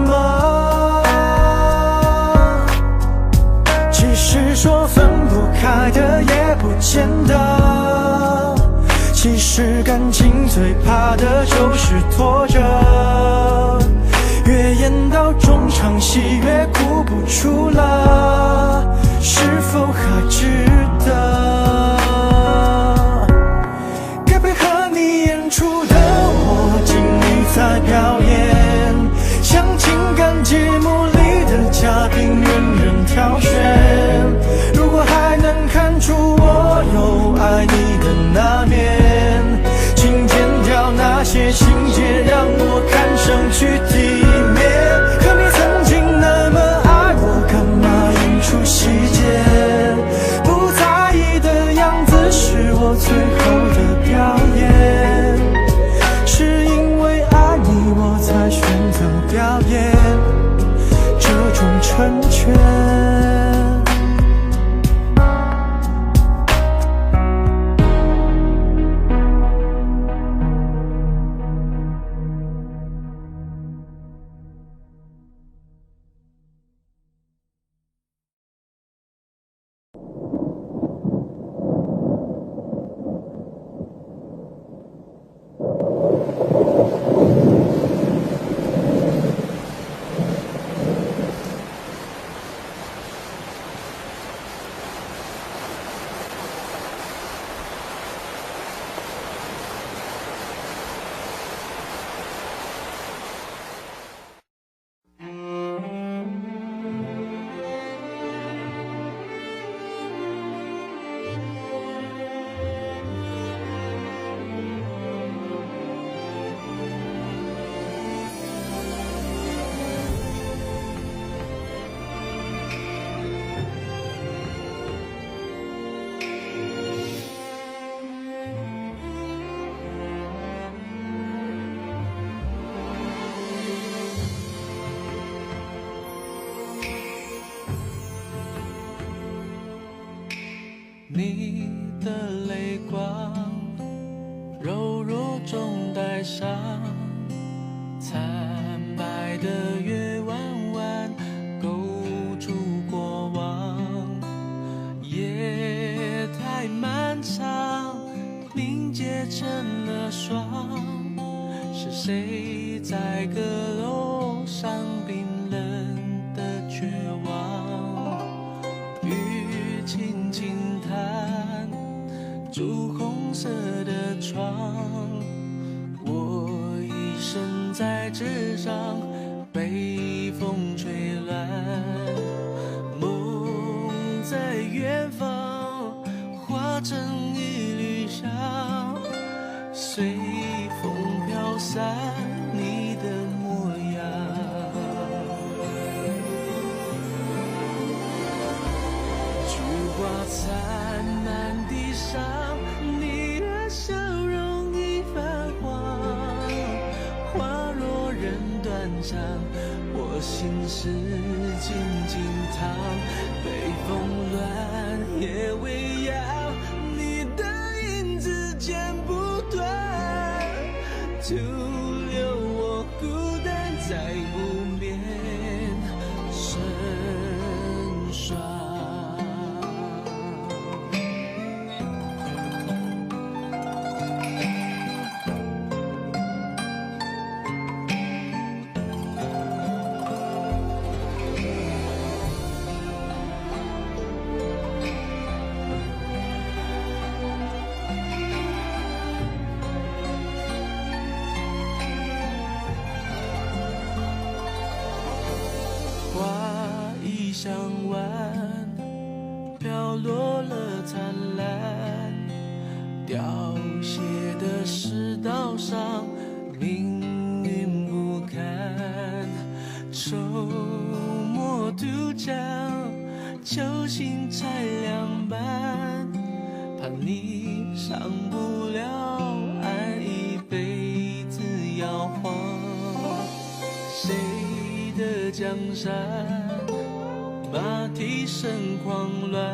么？其实说分不开的也不见得，其实感情最怕的就是拖着，越演到中场戏越哭不出了，是否还值得？该配合你演出的我尽力在表演，像情感节目里的嘉宾任人挑选。如果还能看出我有爱你的那面，请剪掉那些情节，让我看上去体面。可你曾经那么爱我，干嘛演你的泪光，柔弱中带伤，惨白的月弯弯勾住过往。夜太漫长，凝结成了霜，是谁在阁楼上冰冷的绝望？雨轻轻弹，朱红色的窗，我一生在纸上被风吹乱，梦在远方化成一缕香，随风飘散你的模样。菊花残满地上，你的笑容已泛黄，花若人断肠，我心事静静躺，北风乱夜未央，你的影子剪不断，徒留我孤单在无眠深霜。花已香完，飘落了灿烂，凋谢的世道上，命运不堪。周末渡江，球星才两半，怕你上不了岸，一辈子摇晃。谁的江山，马蹄声狂乱，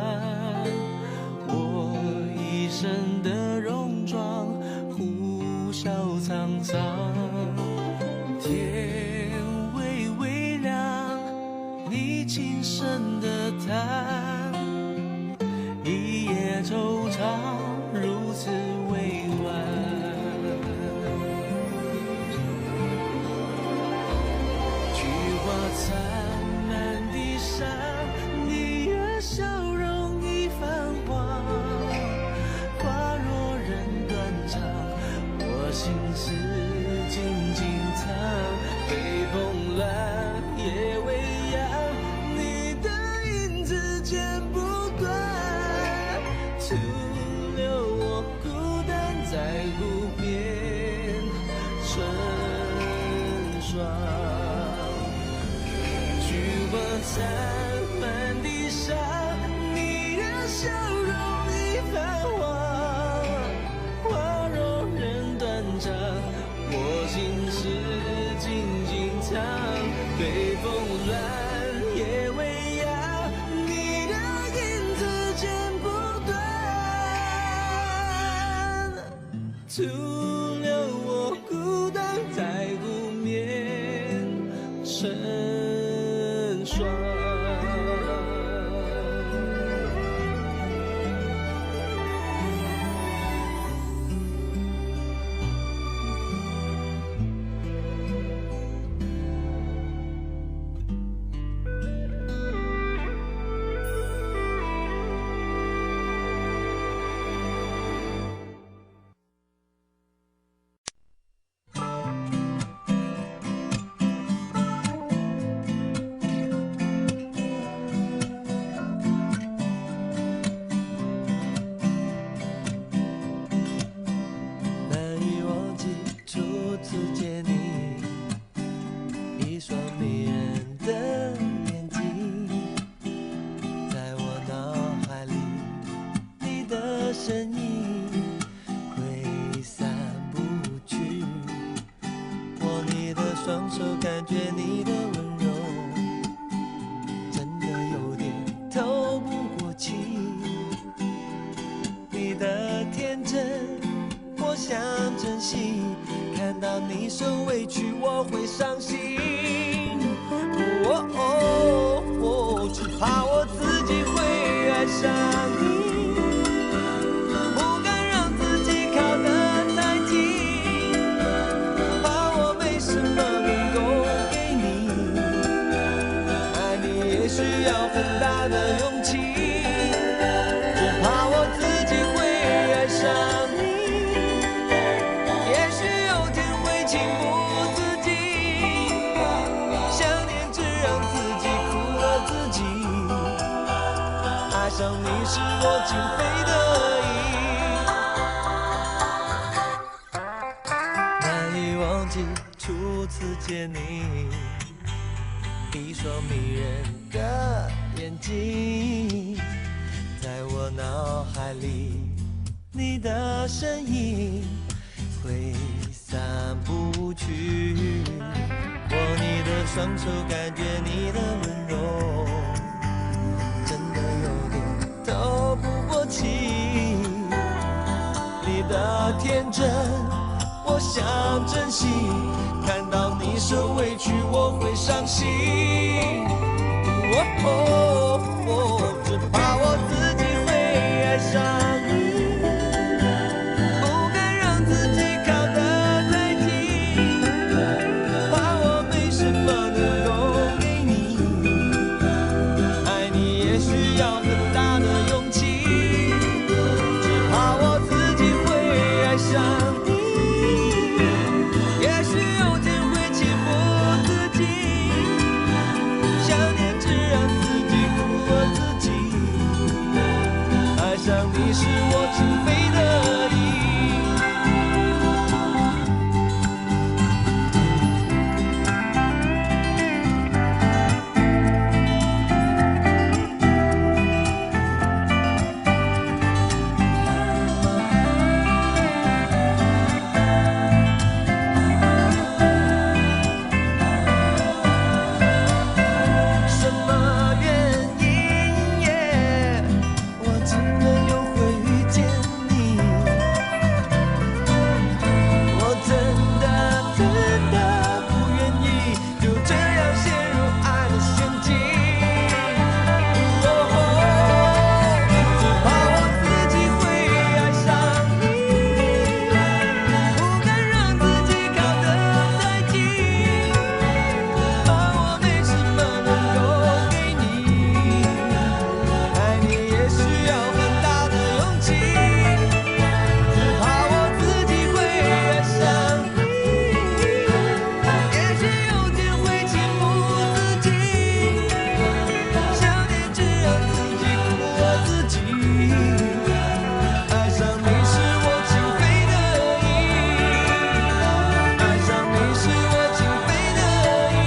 我一生的戎装，呼啸苍苍。天微微亮，你轻声的叹，一夜惆怅，如此委婉。残满地伤，你的笑容已泛黄，花若人断肠，我心事静静藏，北风乱夜未央，你的影子剪不断，徒留我孤单在路边成双。菊花残满地伤，你的笑容已泛黄，花若人断肠，我心事静静藏，北风乱夜未央，你的影子剪不断，徒留我孤单在湖面成双。受委屈我会伤心。只怕我自己会爱上你，不敢让自己靠得太近，怕我没什么能够给你，爱你也需要很大的勇气，只怕我自己会爱上你，也许有天会情不自禁，想念只让自己苦了自己，爱上你是我情非得已，难以忘记初次见你，一双迷人的眼睛，在我脑海里，你的身影挥散不去，握你的双手，感觉你的温柔，真的有点透不过气，你的天真我想珍惜，看到你受委屈我会伤心，只怕我自己会爱上你，不敢让自己靠得太近，怕我没什么能够给你，爱你也需要很大的勇气，只怕我自己会爱上你，也许有天会情不自禁，想念只让自己苦了自己，爱上你是我情非得已。什么原因我竟然又会遇见你，我真的不愿意就这样陷入爱的陷阱，只怕我自己会爱上你，不敢让自己靠得太近，怕我没什么能够给你，爱你也需要很大的勇气，只怕我自己会爱上你，也许有天会情不自禁，想念只让自己苦了自己，爱上你是我情非得已，爱上你是我情非得已。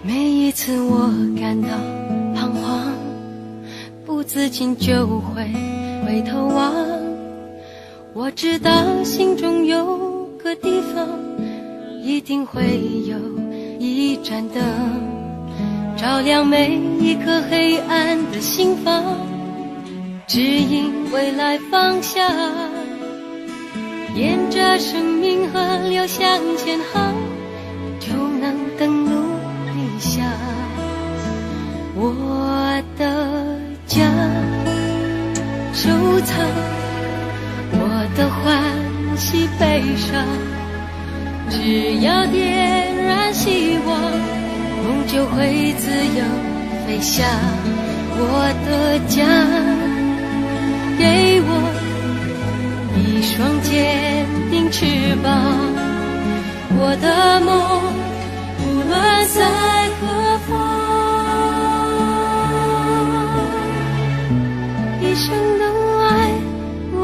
每一次我感到彷徨，不自禁就会回头望，我知道心中有个地方，一定会有一盏灯，照亮每一颗黑暗的心房，指引未来方向，沿着生命河流向前航，就能登陆理想。我的家，收藏我的欢喜悲伤，只要点燃希望，梦就会自由飞翔。我的家，给我一双坚定定翅膀，我的梦无论在何方，一生的爱唯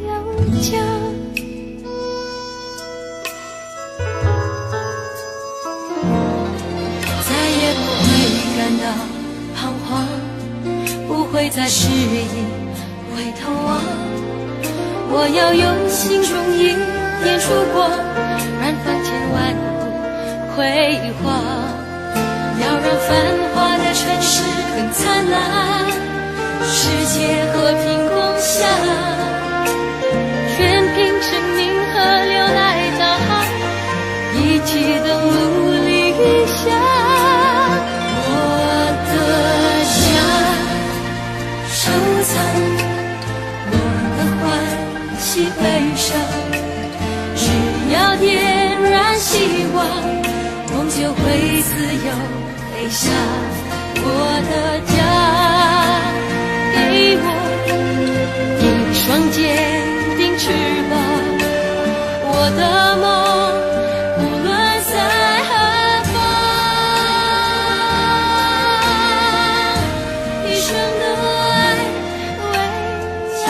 有家。再也不会感到彷徨，不会再迟疑回头望，我要用心中一点曙光，燃放千万股辉煌，要让繁华的城市更灿烂，世界和平共享，全凭生命河流来大海，一起登陆理想。我的家，收藏我的欢喜悲伤，只要点燃希望，梦就会自由飞翔。我的家，给我一双坚定翅膀，我的梦无论在何方，一生的爱唯有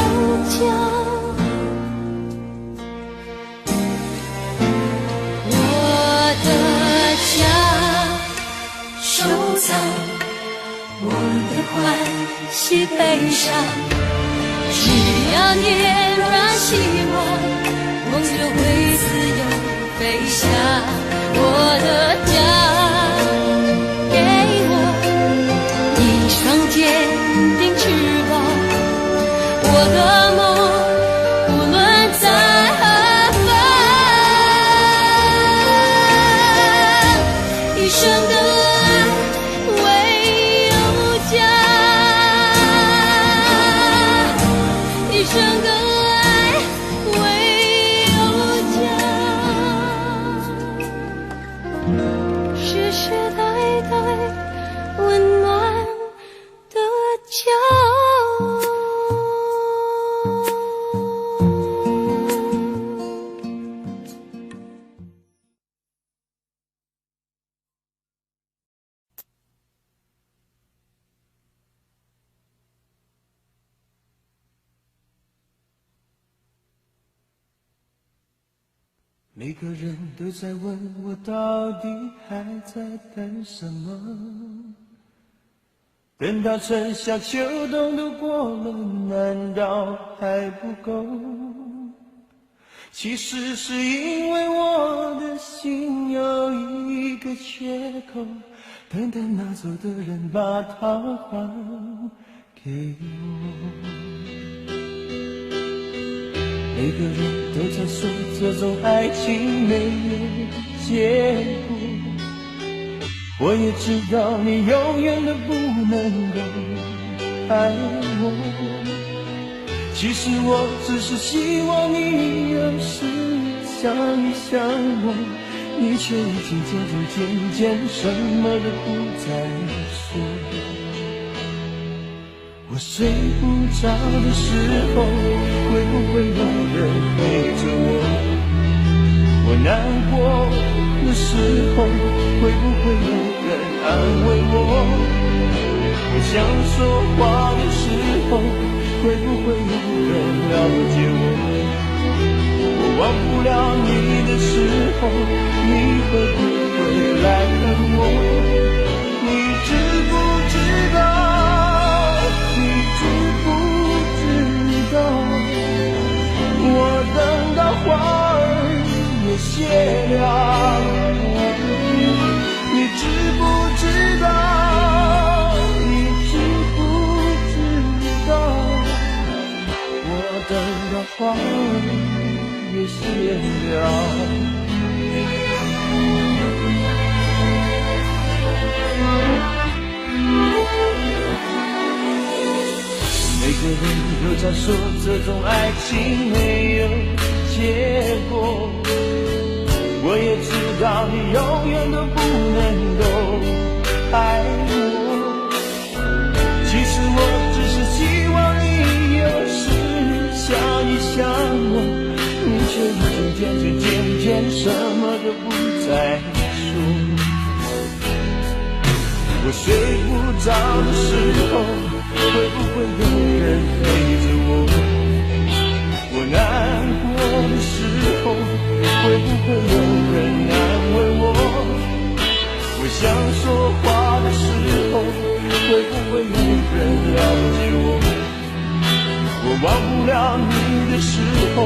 家。我的家，收藏我的欢喜悲伤，只要点燃希望，梦就会自由飞翔。我的家，给我一双坚定翅膀，我的梦无论在何方，一生的爱唯有家，一生的爱唯有家，世世代代温暖的家。每个人都在问我到底还在等什么，等到春夏秋冬都过了，难道还不够？其实是因为我的心有一个缺口，等待拿走的人把它还给我。每个人都在说这种爱情没有结果，我也知道你永远都不能够爱我。其实我只是希望你有时想一想我，你却已经渐渐什么都不再说。我睡不着的时候，会不会有人陪着我？我难过的时候，会不会有人安慰我？我想说话的时候，会不会有人了解我？我忘不了你的时候，你会不会来看我？你知不知道？我等到花儿也谢了，你知不知道？你知不知道？我等到花儿也谢了。每个人都在说这种爱情没有结果，我也知道你永远都不能够爱我。其实我只是希望你有时想一想我，你却已经渐什么都不再说。我睡不着的时候，会不会有人陪着我？我难过的时候，会不会有人安慰我？我想说话的时候，会不会有人了解我？我忘不了你的时候，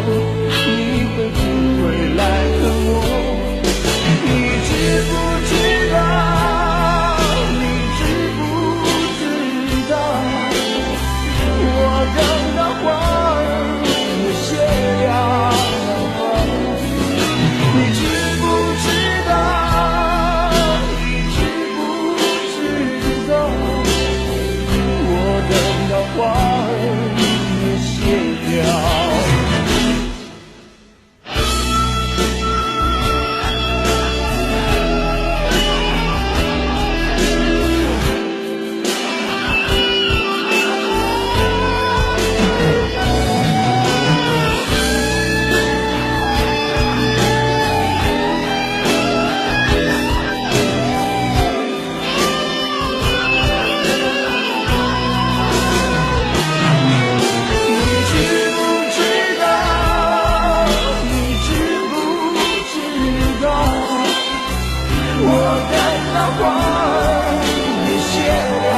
你会不会来疼我？你知不知道？你知不知道？我等到花儿也谢了。你知不知道？你知不知道？我等到花儿谢了。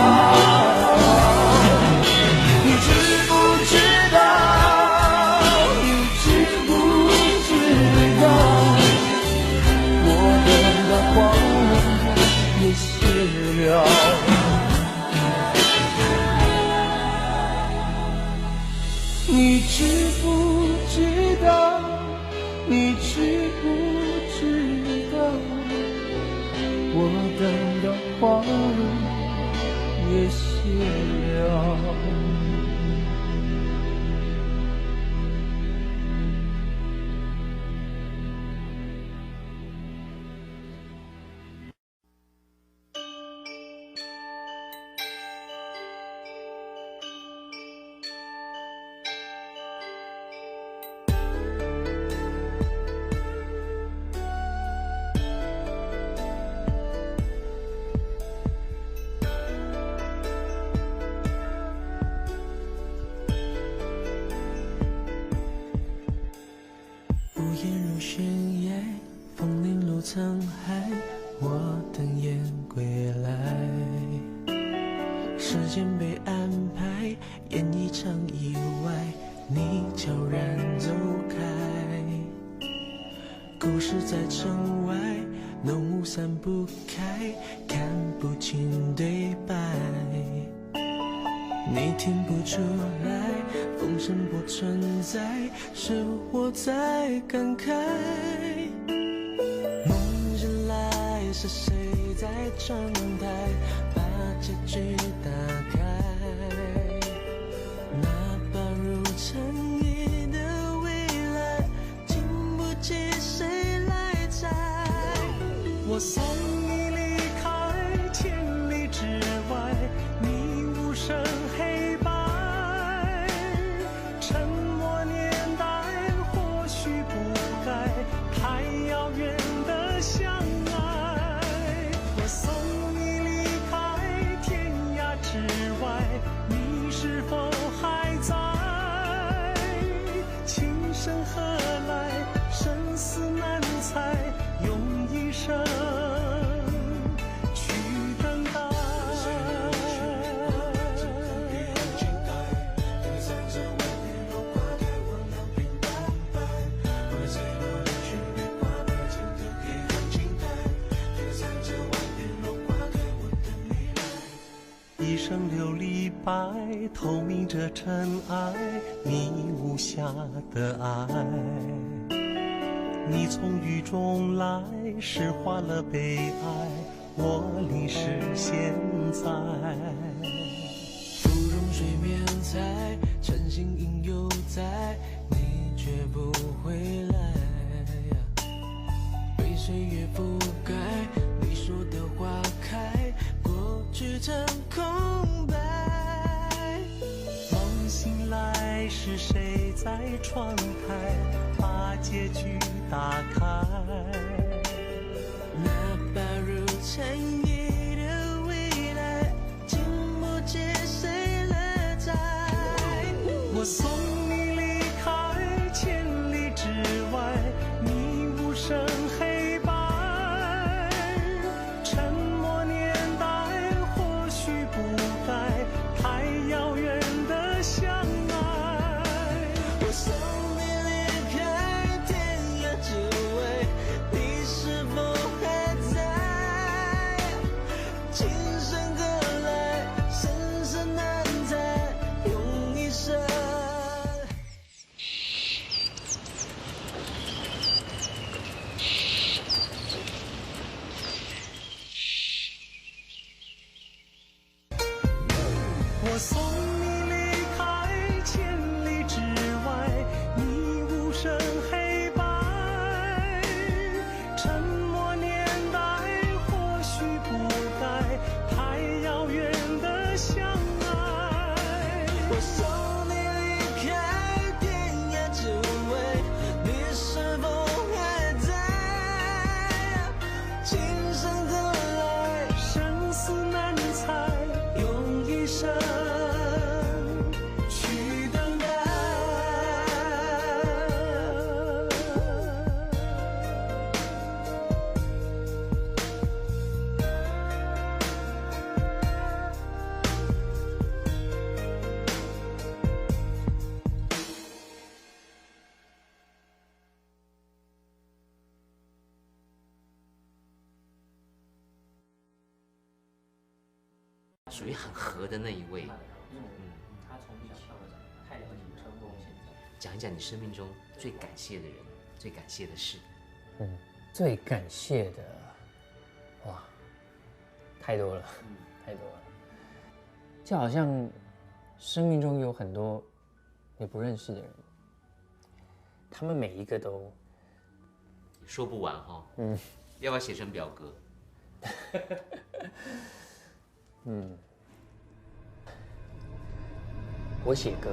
你知不知道？你知不知道？我等到花儿也谢了。沧海，我等雁归来。时间被安排，演一场意外，你悄然走开。故事在城外，浓雾散不开，看不清对白。你听不出来，风声不存在，是我在感慨。是谁在窗台把结局打开？那把如尘埃的未来，经不起谁来摘。我送你离开千里之外，你无声黑白。沉默年代或许不该太遥远的相爱。我送你离开天涯之外，你是否还在？情深何来，生死难猜，用一生去等待。一生琉璃白，透明着尘埃，你无瑕的爱。你从雨中来，诗化了悲哀，我淋湿现在。芙蓉水面采，晨星影犹在，你却不回来。被岁月覆盖，你说的花开，过去成空白。梦醒来，是谁在窗台把结局打开。那把如尘埃的未来，经不起谁来摘。我送你离开千里之外，你无声黑白，沉默年代或许不该太遥远的相爱。我送你离开天涯之外，你是否还在？今生何来，生死难猜，用一生。我送你离开千里之外，你无声黑白，沉默年代或许不该太遥远的相爱。我送你离开天涯之外，你是否还在？今生何来，生死难猜，用一生去等待。属于很合的那一位。他从小到大太了解成功现在。讲一讲你生命中最感谢的人，最感谢的事。最感谢的，哇，太多了，太多了。就好像生命中有很多你不认识的人，他们每一个都说不完哈。要不要写成表格？我写歌。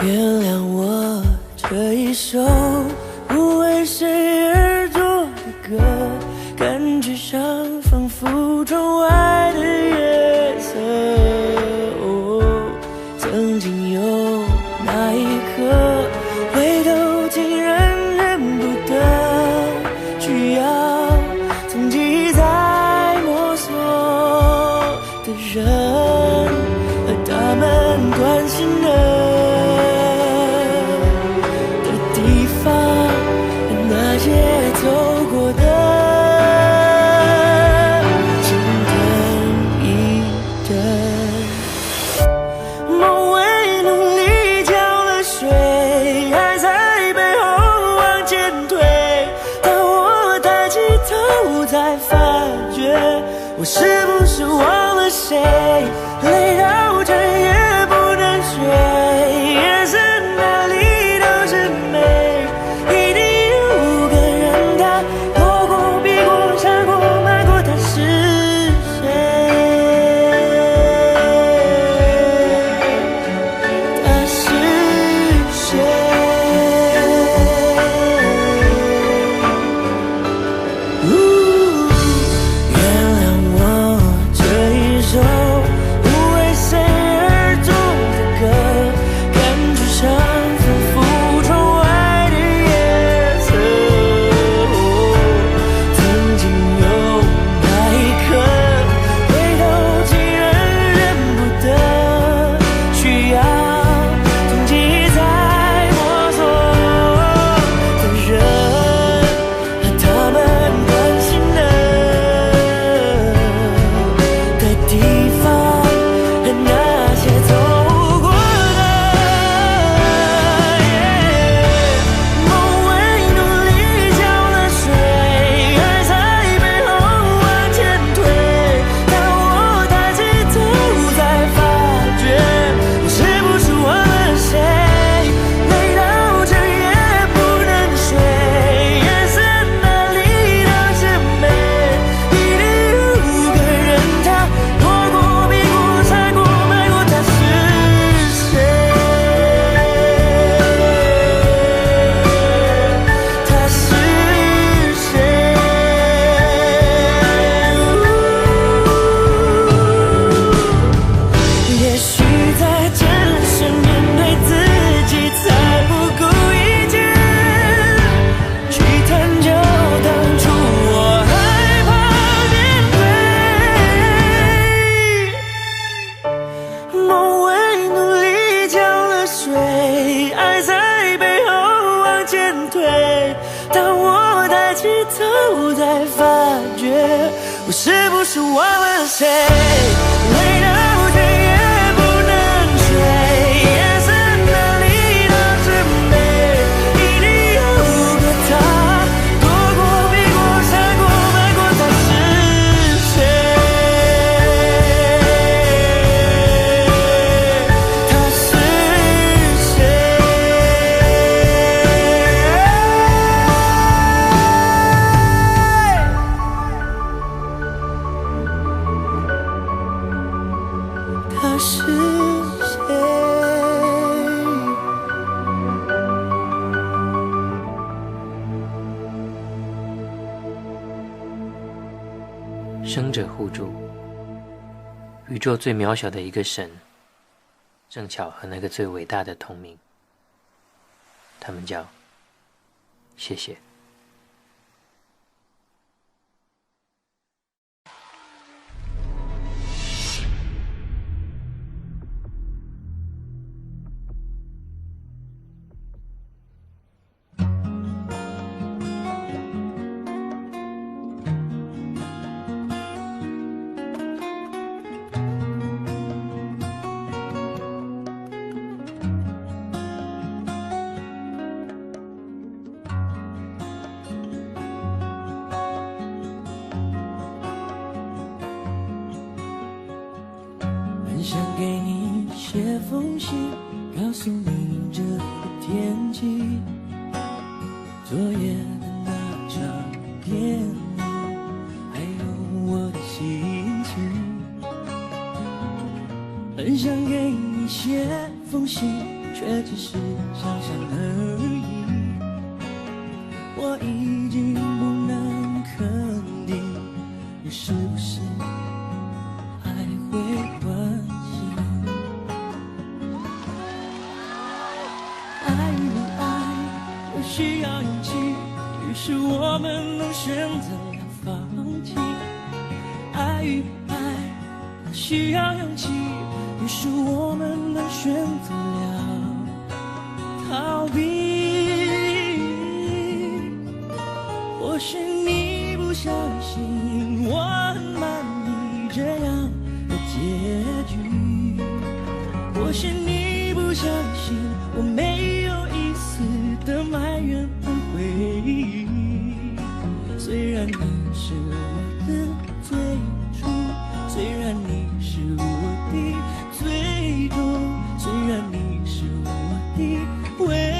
原谅我这一首不为谁而作的歌，感觉上仿佛窗外的月色。曾经有那一刻，回头竟然认不得，需要从记忆再摸索的人，和他们关心的地方，那些走过的，请等一等。梦为努力浇了水，还在背后往前推。当我抬起头，才发觉我是不是忘了谁？累到整夜不能睡，眼神哪里都是美。一定有个人，他躲过、避过、闪过、瞒过，他是谁？他是谁？原谅我这一首我们谁？累到不睡也不能睡，夜色哪里都是美，一定有个他，躲过避过闪过瞒过他是谁？他是谁？他是谁？生者互助，宇宙最渺小的一个神，正巧和那个最伟大的同名，他们叫谢谢。很想给你写封信，告诉你这个天气，昨夜的那场电影，还有我的心情。很想给你写封信，却只是想想而已。我已经不能肯定，你是不是还会关心？爱不爱都需要勇气，于是我们都选择了放弃。爱与不爱都需要勇气，于是我们都选择了逃避。或许你不相信我很满意这样的结局，或许你不相信我没有一丝的埋怨和回忆。虽然你是我的最初，虽然你是我的最终，虽然你是我的唯一。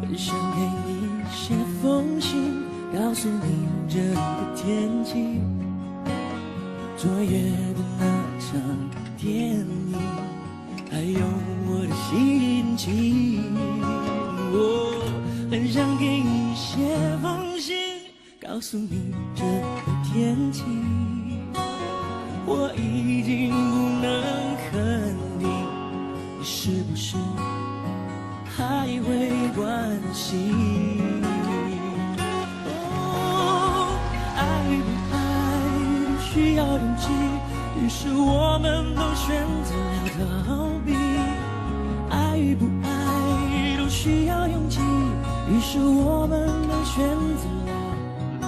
很想给你写封信，告诉你这个天气，昨夜的那场电影，还有我的心情。我很想给你写封信，告诉你这个天气，我已经不能肯定你是不是还会关心。爱与不爱都需要勇气，于是我们都选择了逃避。爱与不爱都需要勇气，于是我们都选择了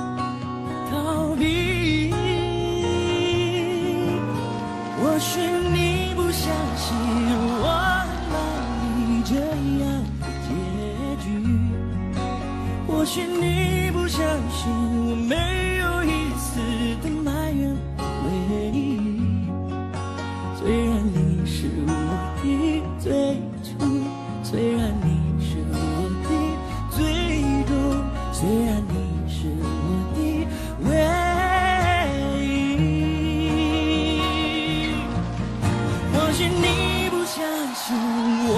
逃避。或许你不相信我哪里这样的结局，或许你不相信我没有一丝的埋怨回忆。虽然你是我的最初，虽然你是我的最终，虽然你是我的唯一。或许你不相信我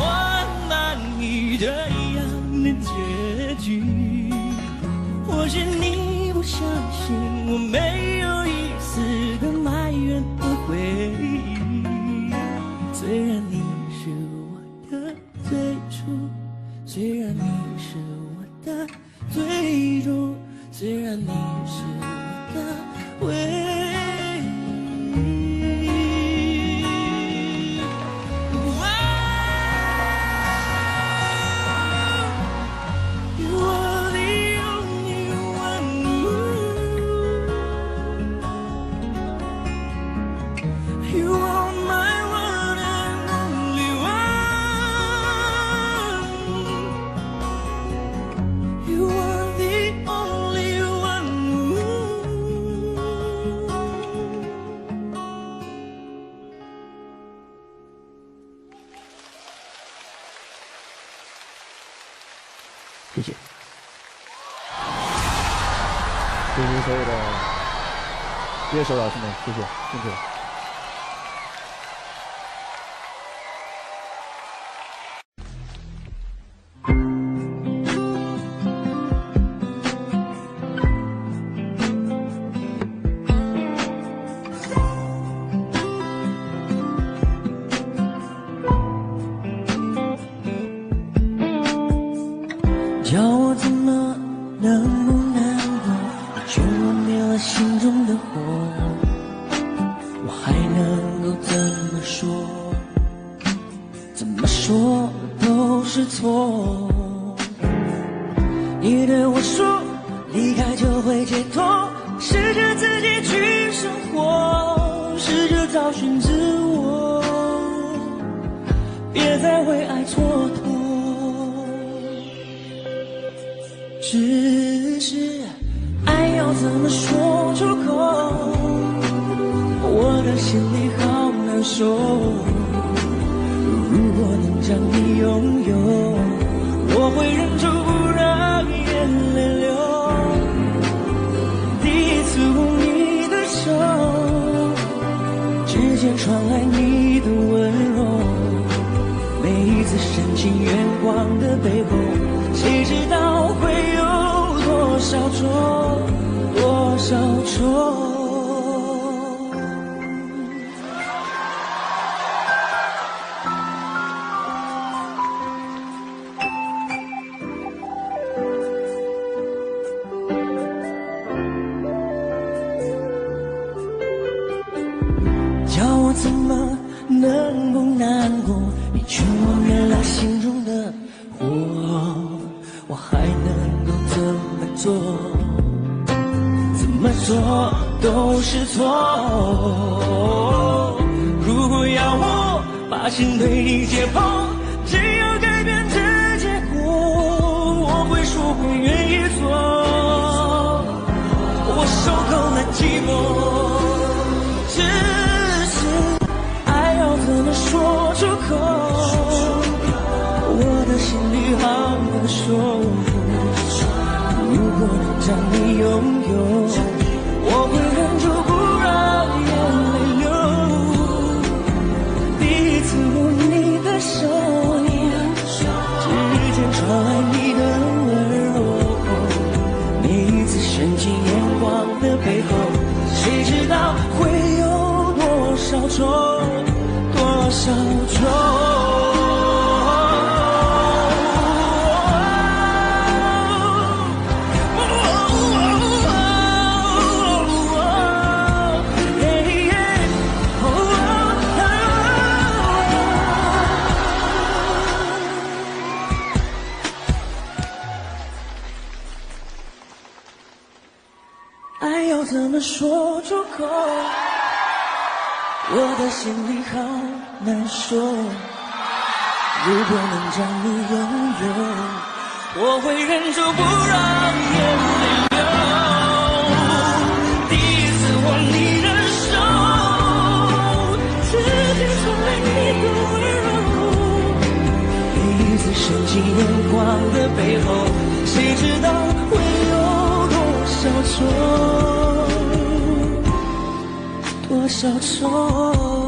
结局。或许你不相信我没有一丝的埋怨和悔意，虽然你是我的最初，虽然你是我的最终，虽然你是我的唯一。谢谢，谢谢所有的乐手老师们，谢谢，辛苦了。叫我怎么能不难过？却我灭了心中的火，我还能够怎么说？怎么说都是错。你对我说，离开就会解脱，试着自己去生活，试着找寻自我，别再为爱蹉跎。只是爱要怎么说出口，我的心里好难受。如果能将你拥有，我会忍住不让眼泪流。第一次握你的手，指尖传来你的温柔，每一次深情眼光的背后，谁知道会有多少重，多少重。叫我怎么能不难过？你劝我灭了心中的火，我还能够怎么做？怎么做都是错。如果要我把心对你解剖，只要改变这结果，我会说会愿意做。我受够了寂寞。只是爱要怎么说出口，我的心里好难受。如果能将你拥有，我会忍住不让眼泪流。第一次握你的手，指尖传来你的温柔，每一次深情眼光的背后，谁知道会有多少重，多少重。爱要怎么说出口？我的心里好难受。如果能将你拥有，我会忍住不让眼泪流。第一次握你的手，指尖传来你的温柔，每一次深情眼光的背后，谁知道会有多少重，多少重。